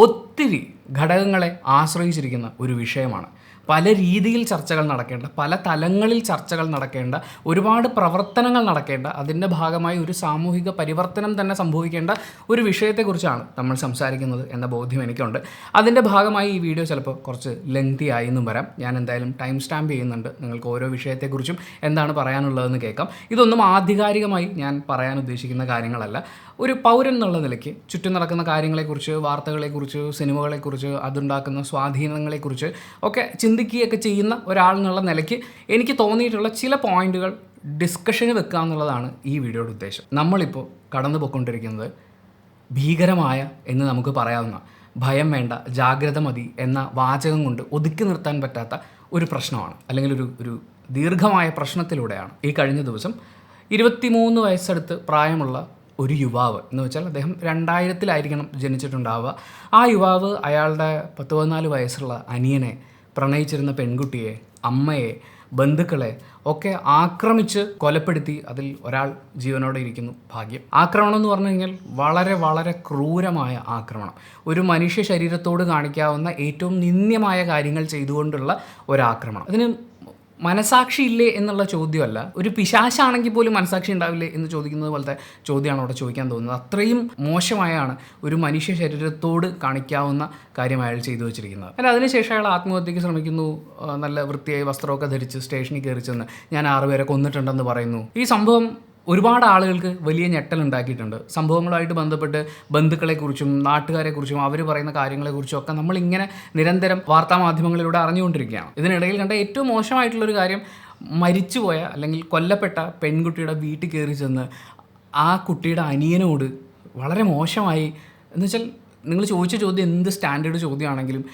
ഒത്തിരി ഘടകങ്ങളെ ആശ്രയിച്ചിരിക്കുന്ന ഒരു വിഷയമാണ്. പല രീതിയിൽ ചർച്ചകൾ നടക്കേണ്ട, പല തലങ്ങളിൽ ചർച്ചകൾ നടക്കേണ്ട, ഒരുപാട് പ്രവർത്തനങ്ങൾ നടക്കേണ്ട, അതിൻ്റെ ഭാഗമായി ഒരു സാമൂഹിക പരിവർത്തനം തന്നെ സംഭവിക്കേണ്ട ഒരു വിഷയത്തെക്കുറിച്ചാണ് നമ്മൾ സംസാരിക്കുന്നത് എന്ന ബോധ്യം എനിക്കുണ്ട്. അതിൻ്റെ ഭാഗമായി ഈ വീഡിയോ ചിലപ്പോൾ കുറച്ച് ലെങ്തി ആയി എന്നും വരാം. ഞാൻ എന്തായാലും ടൈം സ്റ്റാമ്പ് ചെയ്യുന്നുണ്ട്, നിങ്ങൾക്ക് ഓരോ വിഷയത്തെക്കുറിച്ചും എന്താണ് പറയാനുള്ളതെന്ന് കേൾക്കാം. ഇതൊന്നും ആധികാരികമായി ഞാൻ പറയാൻ ഉദ്ദേശിക്കുന്ന കാര്യങ്ങളല്ല. ഒരു പൗരൻ എന്നുള്ള നിലയ്ക്ക് ചുറ്റും നടക്കുന്ന കാര്യങ്ങളെക്കുറിച്ച്, വാർത്തകളെക്കുറിച്ച്, സിനിമകളെക്കുറിച്ച്, അതുണ്ടാക്കുന്ന സ്വാധീനങ്ങളെക്കുറിച്ച് ഒക്കെ ചിന്തിക്കുകയൊക്കെ ചെയ്യുന്ന ഒരാൾ എന്നുള്ള നിലയ്ക്ക് എനിക്ക് തോന്നിയിട്ടുള്ള ചില പോയിന്റുകൾ ഡിസ്കഷന് വെക്കുക എന്നുള്ളതാണ് ഈ വീഡിയോയുടെ ഉദ്ദേശം. നമ്മളിപ്പോൾ കടന്നു പോയിക്കൊണ്ടിരിക്കുന്നത് ഭീകരമായ എന്ന് നമുക്ക് പറയാവുന്ന, ഭയം വേണ്ട, ജാഗ്രത മതി എന്ന വാചകം കൊണ്ട് ഒതുക്കി നിർത്താൻ പറ്റാത്ത ഒരു പ്രശ്നമാണ്, അല്ലെങ്കിൽ ഒരു ദീർഘമായ പ്രശ്നത്തിലൂടെയാണ്. ഈ കഴിഞ്ഞ ദിവസം 23 വയസ്സടുത്ത് പ്രായമുള്ള ഒരു യുവാവ്, എന്ന് വെച്ചാൽ അദ്ദേഹം 2000-ലായിരിക്കണം ജനിച്ചിട്ടുണ്ടാവുക. ആ യുവാവ് അയാളുടെ 14 വയസ്സുള്ള അനിയനെ, പ്രണയിച്ചിരുന്ന പെൺകുട്ടിയെ, അമ്മയെ, ബന്ധുക്കളെ ഒക്കെ ആക്രമിച്ച് കൊലപ്പെടുത്തി. അതിൽ ഒരാൾ ജീവനോടെ ഇരിക്കുന്നു, ഭാഗ്യം. ആക്രമണം എന്ന് പറഞ്ഞു കഴിഞ്ഞാൽ വളരെ വളരെ ക്രൂരമായ ആക്രമണം. ഒരു മനുഷ്യ ശരീരത്തോട് കാണിക്കാവുന്ന ഏറ്റവും നിന്ദ്യമായ കാര്യങ്ങൾ ചെയ്തുകൊണ്ടുള്ള ഒരാക്രമണം. അതിന് മനസാക്ഷി ഇല്ലേ എന്നുള്ള ചോദ്യമല്ല, ഒരു പിശാശാണെങ്കിൽ പോലും മനസാക്ഷി ഉണ്ടാവില്ലേ എന്ന് ചോദിക്കുന്നത് പോലത്തെ ചോദ്യമാണ് അവിടെ ചോദിക്കാൻ തോന്നുന്നത്. അത്രയും മോശമായാണ് ഒരു മനുഷ്യ ശരീരത്തോട് കാണിക്കാവുന്ന കാര്യം അയാൾ ചെയ്തു വെച്ചിരിക്കുന്നത്. അല്ല, അതിനുശേഷം അയാൾ ആത്മഹത്യക്ക് ശ്രമിക്കുന്നു. നല്ല വൃത്തിയായി വസ്ത്രമൊക്കെ ധരിച്ച് സ്റ്റേഷനിൽ കയറി ചെന്ന് ഞാൻ 6 പേരെ കൊന്നിട്ടുണ്ടെന്ന് പറയുന്നു. ഈ സംഭവം ഒരുപാട് ആളുകൾക്ക് വലിയ ഞെട്ടലുണ്ടാക്കിയിട്ടുണ്ട്. സംഭവങ്ങളുമായിട്ട് ബന്ധപ്പെട്ട് ബന്ധുക്കളെക്കുറിച്ചും നാട്ടുകാരെക്കുറിച്ചും അവർ പറയുന്ന കാര്യങ്ങളെക്കുറിച്ചും ഒക്കെ നമ്മളിങ്ങനെ നിരന്തരം വാർത്താമാധ്യമങ്ങളിലൂടെ അറിഞ്ഞുകൊണ്ടിരിക്കുകയാണ്. ഇതിനിടയിൽ കണ്ട ഏറ്റവും മോശമായിട്ടുള്ളൊരു കാര്യം, മരിച്ചുപോയ അല്ലെങ്കിൽ കൊല്ലപ്പെട്ട പെൺകുട്ടിയുടെ വീട്ടിൽ കയറി ചെന്ന് ആ കുട്ടിയുടെ അനിയനോട് വളരെ മോശമായി, എന്നുവെച്ചാൽ നിങ്ങൾ ചോദിച്ച ചോദ്യം എന്ത് സ്റ്റാൻഡേർഡ് ചോദ്യമാണെങ്കിലും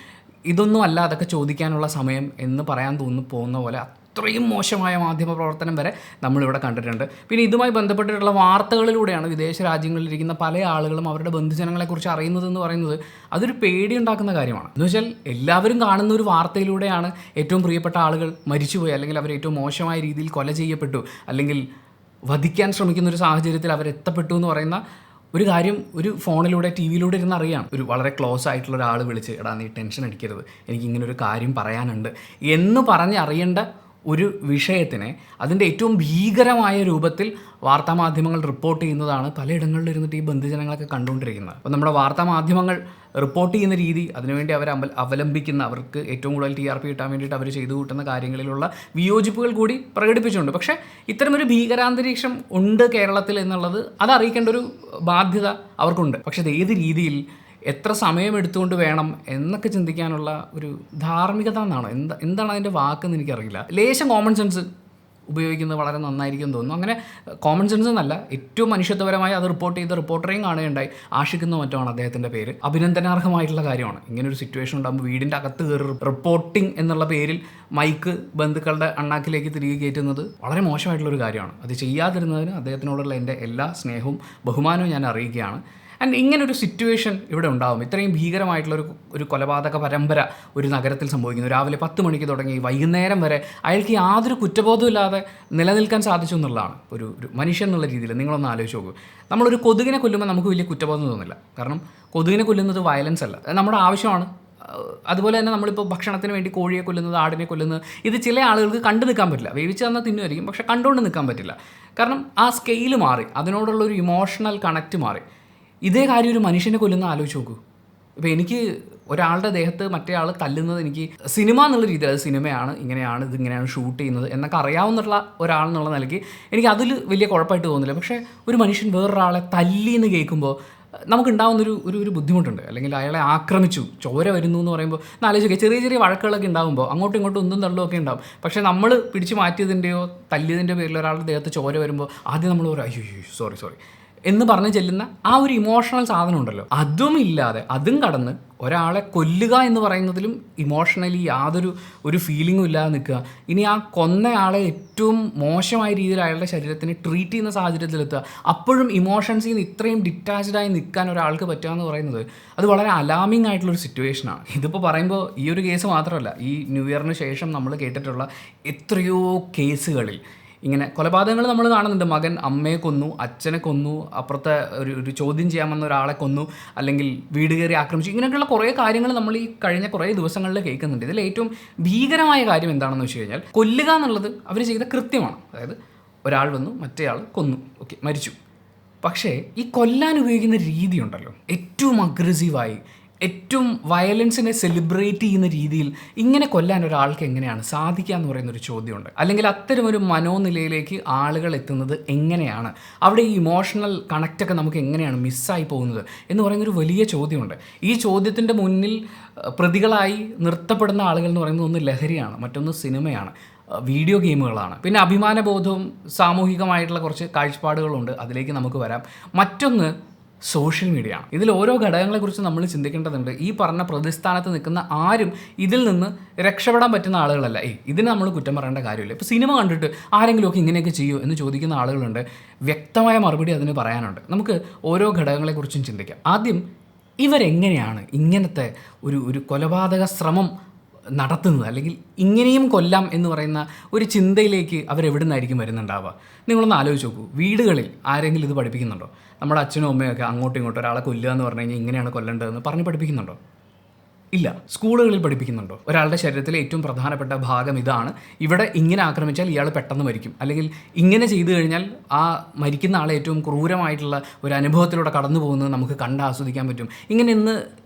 ഇതൊന്നും അല്ല അതൊക്കെ ചോദിക്കാനുള്ള സമയം എന്ന് പറയാൻ പോകുന്ന പോലെ അത്രയും മോശമായ മാധ്യമ പ്രവർത്തനം വരെ നമ്മളിവിടെ കണ്ടിട്ടുണ്ട്. പിന്നെ ഇതുമായി ബന്ധപ്പെട്ടിട്ടുള്ള വാർത്തകളിലൂടെയാണ് വിദേശ രാജ്യങ്ങളിലിരിക്കുന്ന പല ആളുകളും അവരുടെ ബന്ധുജനങ്ങളെക്കുറിച്ച് അറിയുന്നതെന്ന് പറയുന്നത് അതൊരു പേടിയുണ്ടാക്കുന്ന കാര്യമാണ്. എന്ന് വെച്ചാൽ എല്ലാവരും കാണുന്ന ഒരു വാർത്തയിലൂടെയാണ് ഏറ്റവും പ്രിയപ്പെട്ട ആളുകൾ മരിച്ചുപോയി, അല്ലെങ്കിൽ അവർ ഏറ്റവും മോശമായ രീതിയിൽ കൊല ചെയ്യപ്പെട്ടു, അല്ലെങ്കിൽ വധിക്കാൻ ശ്രമിക്കുന്ന ഒരു സാഹചര്യത്തിൽ അവരെത്തപ്പെട്ടു എന്ന് പറയുന്ന ഒരു കാര്യം ഒരു ഫോണിലൂടെ ടി വിയിലൂടെ ഇരുന്ന് അറിയാം. ഒരു വളരെ ക്ലോസ് ആയിട്ടുള്ള ഒരാൾ വിളിച്ച്, എടാ നീ ടെൻഷൻ അടിക്കരുത്, എനിക്കിങ്ങനൊരു കാര്യം പറയാനുണ്ട് എന്ന് പറഞ്ഞ് അറിയേണ്ട ഒരു വിഷയത്തിനെ അതിൻ്റെ ഏറ്റവും ഭീകരമായ രൂപത്തിൽ വാർത്താമാധ്യമങ്ങൾ റിപ്പോർട്ട് ചെയ്യുന്നതാണ് പലയിടങ്ങളിൽ ഇരുന്നിട്ട് ഈ ബന്ധുജനങ്ങളൊക്കെ കണ്ടുകൊണ്ടിരിക്കുന്നത്. അപ്പോൾ നമ്മുടെ വാർത്താമാധ്യമങ്ങൾ റിപ്പോർട്ട് ചെയ്യുന്ന രീതി, അതിനുവേണ്ടി അവർ അവലംബിക്കുന്ന, അവർക്ക് ഏറ്റവും കൂടുതൽ TRP കിട്ടാൻ വേണ്ടിയിട്ട് അവർ ചെയ്തു കൂട്ടുന്ന കാര്യങ്ങളിലുള്ള വിയോജിപ്പുകൾ കൂടി പ്രകടിപ്പിച്ചിട്ടുണ്ട്. പക്ഷേ ഇത്തരമൊരു ഭീകരാന്തരീക്ഷം ഉണ്ട് കേരളത്തിൽ എന്നുള്ളത് അതറിയിക്കേണ്ട ഒരു ബാധ്യത അവർക്കുണ്ട്. പക്ഷേ അത് ഏത് രീതിയിൽ, എത്ര സമയം എടുത്തുകൊണ്ട് വേണം എന്നൊക്കെ ചിന്തിക്കാനുള്ള ഒരു ധാർമ്മികത എന്നാണോ എന്താണ് അതിൻ്റെ വാക്കെന്ന് എനിക്കറിയില്ല. ലേശം കോമൺ സെൻസ് ഉപയോഗിക്കുന്നത് വളരെ നന്നായിരിക്കും തോന്നുന്നു. അങ്ങനെ കോമൺ സെൻസ് എന്നല്ല, ഏറ്റവും മനുഷ്യത്വപരമായി അത് റിപ്പോർട്ട് ചെയ്ത റിപ്പോർട്ടറേയും കാണുകയുണ്ടായി. ആഷിക്കുന്ന മറ്റുമാണ് അദ്ദേഹത്തിൻ്റെ പേര്. അഭിനന്ദനാർഹമായിട്ടുള്ള കാര്യമാണ്. ഇങ്ങനൊരു സിറ്റുവേഷൻ ഉണ്ടാകുമ്പോൾ വീടിൻ്റെ അകത്ത് കയറി റിപ്പോർട്ടിംഗ് എന്നുള്ള പേരിൽ മൈക്ക് ബന്ധുക്കളുടെ അണ്ണാക്കിലേക്ക് തിരികെ കയറ്റുന്നത് വളരെ മോശമായിട്ടുള്ളൊരു കാര്യമാണ്. അത് ചെയ്യാതിരുന്നതിന് അദ്ദേഹത്തിനോടുള്ള എൻ്റെ എല്ലാ സ്നേഹവും ബഹുമാനവും ഞാൻ അറിയിക്കുകയാണ്. ആൻഡ് ഇങ്ങനൊരു സിറ്റുവേഷൻ ഇവിടെ ഉണ്ടാകും. ഇത്രയും ഭീകരമായിട്ടുള്ളൊരു കൊലപാതക പരമ്പര ഒരു നഗരത്തിൽ സംഭവിക്കുന്നു. രാവിലെ 10 മണിക്ക് തുടങ്ങി വൈകുന്നേരം വരെ അയാൾക്ക് യാതൊരു കുറ്റബോധവും ഇല്ലാതെ നിലനിൽക്കാൻ സാധിച്ചു എന്നുള്ളതാണ് ഒരു മനുഷ്യൻ എന്നുള്ള രീതിയിൽ. നിങ്ങളൊന്ന് ആലോചിച്ച് നോക്കൂ. നമ്മളൊരു കൊതുകിനെ കൊല്ലുമ്പോൾ നമുക്ക് വലിയ കുറ്റബോധം തോന്നില്ല. കാരണം കൊതുകിനെ കൊല്ലുന്നത് വയലൻസ് അല്ല, നമ്മുടെ ആവശ്യമാണ്. അതുപോലെ തന്നെ നമ്മളിപ്പോൾ ഭക്ഷണത്തിന് വേണ്ടി കോഴിയെ കൊല്ലുന്നത്, ആടിനെ കൊല്ലുന്നത്, ഇത് ചില ആളുകൾക്ക് കണ്ടു നിൽക്കാൻ പറ്റില്ല. വേവിച്ച് തന്നാൽ തിന്നുമായിരിക്കും, പക്ഷെ കണ്ടുകൊണ്ട് നിൽക്കാൻ പറ്റില്ല. കാരണം ആ സ്കെയിൽ മാറി, അതിനോടുള്ളൊരു ഇമോഷണൽ കണക്റ്റ് മാറി. ഇതേ കാര്യം ഒരു മനുഷ്യനെ കൊല്ലുന്ന ആലോചിച്ച് നോക്കൂ. ഇപ്പോൾ എനിക്ക് ഒരാളുടെ ദേഹത്ത് മറ്റേ ആൾ തല്ലുന്നത് എനിക്ക് സിനിമ എന്നുള്ള രീതിയിൽ, അത് സിനിമയാണ്, ഇങ്ങനെയാണ്, ഇതിങ്ങനെയാണ് ഷൂട്ട് ചെയ്യുന്നത് എന്നൊക്കെ അറിയാവുന്നുള്ള ഒരാളെന്നുള്ള നിലയ്ക്ക് എനിക്ക് അതിൽ വലിയ കുഴപ്പമായിട്ട് തോന്നില്ല. പക്ഷേ ഒരു മനുഷ്യൻ വേറൊരാളെ തല്ലി എന്ന് കേൾക്കുമ്പോൾ നമുക്കുണ്ടാകുന്നൊരു ബുദ്ധിമുട്ടുണ്ട്. അല്ലെങ്കിൽ അയാളെ ആക്രമിച്ചു, ചോര വരുന്നു എന്ന് പറയുമ്പോൾ ആലോചിക്കുക, ചെറിയ ചെറിയ വഴക്കുകളൊക്കെ ഉണ്ടാകുമ്പോൾ അങ്ങോട്ടും ഇങ്ങോട്ടും ഒന്നും തള്ളുമൊക്കെ ഉണ്ടാകും. പക്ഷേ നമ്മൾ പിടിച്ച് മാറ്റിയതിൻ്റെയോ തല്ലിയതിൻ്റെ പേരിൽ ഒരാളുടെ ദേഹത്ത് ചോര വരുമ്പോൾ ആദ്യം നമ്മൾ പറയും അയ്യോ സോറി എന്ന് പറഞ്ഞ് ചെല്ലുന്ന ആ ഒരു ഇമോഷണൽ സാധനം ഉണ്ടല്ലോ, അതും ഇല്ലാതെ, അതും കടന്ന് ഒരാളെ കൊല്ലുക എന്ന് പറയുന്നതിലും ഇമോഷണലി യാതൊരു ഫീലിങ്ങും ഇല്ലാതെ നിൽക്കുക. ഇനി ആ കൊന്നയാളെ ഏറ്റവും മോശമായ രീതിയിൽ അയാളുടെ ശരീരത്തിന് ട്രീറ്റ് ചെയ്യുന്ന സാഹചര്യത്തിലെത്തുക, അപ്പോഴും ഇമോഷൻസിൽ നിന്ന് ഇത്രയും ഡിറ്റാച്ച്ഡായി നിൽക്കാൻ ഒരാൾക്ക് പറ്റുക എന്ന് പറയുന്നത് അത് വളരെ അലാമിംഗ് ആയിട്ടുള്ളൊരു സിറ്റുവേഷനാണ്. ഇതിപ്പോൾ പറയുമ്പോൾ ഈ ഒരു കേസ് മാത്രമല്ല, ഈ ന്യൂ ഇയറിന് ശേഷം നമ്മൾ കേട്ടിട്ടുള്ള എത്രയോ കേസുകളിൽ ഇങ്ങനെ കൊലപാതകങ്ങൾ നമ്മൾ കാണുന്നുണ്ട്. മകൻ അമ്മയെ കൊന്നു, അച്ഛനെ കൊന്നു, അപ്പുറത്തെ ഒരു ചോദ്യം ചെയ്യാമെന്ന ഒരാളെ കൊന്നു, അല്ലെങ്കിൽ വീട് കയറി ആക്രമിച്ചു. ഇങ്ങനെയൊക്കെയുള്ള കുറേ കാര്യങ്ങൾ നമ്മൾ ഈ കഴിഞ്ഞ കുറേ ദിവസങ്ങളിൽ കേൾക്കുന്നുണ്ട്. ഇതിൽ ഏറ്റവും ഭീകരമായ കാര്യം എന്താണെന്ന് വെച്ച് കഴിഞ്ഞാൽ, കൊല്ലുക എന്നുള്ളത് അവർ ചെയ്ത കൃത്യമാണ്. അതായത് ഒരാൾ വന്നു, മറ്റേയാൾ കൊന്നു, ഓക്കെ, മരിച്ചു. പക്ഷേ ഈ കൊല്ലാൻ ഉപയോഗിക്കുന്ന രീതി ഉണ്ടല്ലോ, ഏറ്റവും അഗ്രസീവായി, ഏറ്റവും വയലൻസിനെ സെലിബ്രേറ്റ് ചെയ്യുന്ന രീതിയിൽ ഇങ്ങനെ കൊല്ലാൻ ഒരാൾക്ക് എങ്ങനെയാണ് സാധിക്കുക എന്ന് പറയുന്നൊരു ചോദ്യമുണ്ട്. അല്ലെങ്കിൽ അത്തരമൊരു മനോനിലയിലേക്ക് ആളുകൾ എത്തുന്നത് എങ്ങനെയാണ്, അവിടെ ഈ ഇമോഷണൽ കണക്റ്റൊക്കെ നമുക്ക് എങ്ങനെയാണ് മിസ്സായി പോകുന്നത് എന്ന് പറയുന്നൊരു വലിയ ചോദ്യമുണ്ട്. ഈ ചോദ്യത്തിൻ്റെ മുന്നിൽ പ്രതികളായി നിർത്തപ്പെടുന്ന ആളുകൾ എന്ന് പറയുന്നത് ഒന്ന് ലഹരിയാണ്, മറ്റൊന്ന് സിനിമയാണ്, വീഡിയോ ഗെയിമുകളാണ്. പിന്നെ അഭിമാനബോധവും സാമൂഹികമായിട്ടുള്ള കുറച്ച് കാഴ്ചപ്പാടുകളുണ്ട്, അതിലേക്ക് നമുക്ക് വരാം. മറ്റൊന്ന് സോഷ്യൽ മീഡിയ ആണ്. ഇതിൽ ഓരോ ഘടകങ്ങളെക്കുറിച്ച് നമ്മൾ ചിന്തിക്കേണ്ടതുണ്ട്. ഈ പറഞ്ഞ പ്രതിസ്ഥാനത്ത് നിൽക്കുന്ന ആരും ഇതിൽ നിന്ന് രക്ഷപ്പെടാൻ പറ്റുന്ന ആളുകളല്ല. ഇതിന് നമ്മൾ കുറ്റം പറയേണ്ട കാര്യമില്ല. ഇപ്പോൾ സിനിമ കണ്ടിട്ട് ആരെങ്കിലുമൊക്കെ ഇങ്ങനെയൊക്കെ ചെയ്യൂ എന്ന് ചോദിക്കുന്ന ആളുകളുണ്ട്. വ്യക്തമായ മറുപടി അതിന് പറയാനുണ്ട്. നമുക്ക് ഓരോ ഘടകങ്ങളെക്കുറിച്ചും ചിന്തിക്കാം. ആദ്യം ഇവരെങ്ങനെയാണ് ഇങ്ങനത്തെ ഒരു കൊലപാതക ശ്രമം നടത്തുന്നത്, അല്ലെങ്കിൽ ഇങ്ങനെയും കൊല്ലാം എന്ന് പറയുന്ന ഒരു ചിന്തയിലേക്ക് അവരെവിടെ നിന്നായിരിക്കും വരുന്നുണ്ടാവുക? നിങ്ങളൊന്ന് ആലോചിച്ച് നോക്കൂ. വീടുകളിൽ ആരെങ്കിലും ഇത് പഠിപ്പിക്കുന്നുണ്ടോ? നമ്മുടെ അച്ഛനും അമ്മയൊക്കെ അങ്ങോട്ടും ഇങ്ങോട്ടും ഒരാളെ കൊല്ലുക എന്ന് പറഞ്ഞു കഴിഞ്ഞാൽ ഇങ്ങനെയാണ് കൊല്ലേണ്ടതെന്ന് പറഞ്ഞ് പഠിപ്പിക്കുന്നുണ്ടോ? ഇല്ല. സ്കൂളുകളിൽ പഠിപ്പിക്കുന്നുണ്ടോ? ഒരാളുടെ ശരീരത്തിലെ ഏറ്റവും പ്രധാനപ്പെട്ട ഭാഗം ഇതാണ്, ഇവിടെ ഇങ്ങനെ ആക്രമിച്ചാൽ ഇയാൾ പെട്ടെന്ന് മരിക്കും, അല്ലെങ്കിൽ ഇങ്ങനെ ചെയ്തു കഴിഞ്ഞാൽ ആ മരിക്കുന്ന ആളെ ഏറ്റവും ക്രൂരമായിട്ടുള്ള ഒരു അനുഭവത്തിലൂടെ കടന്നു പോകുന്നത് നമുക്ക് കണ്ട് ആസ്വദിക്കാൻ പറ്റും. ഇങ്ങനെ ഇന്ന്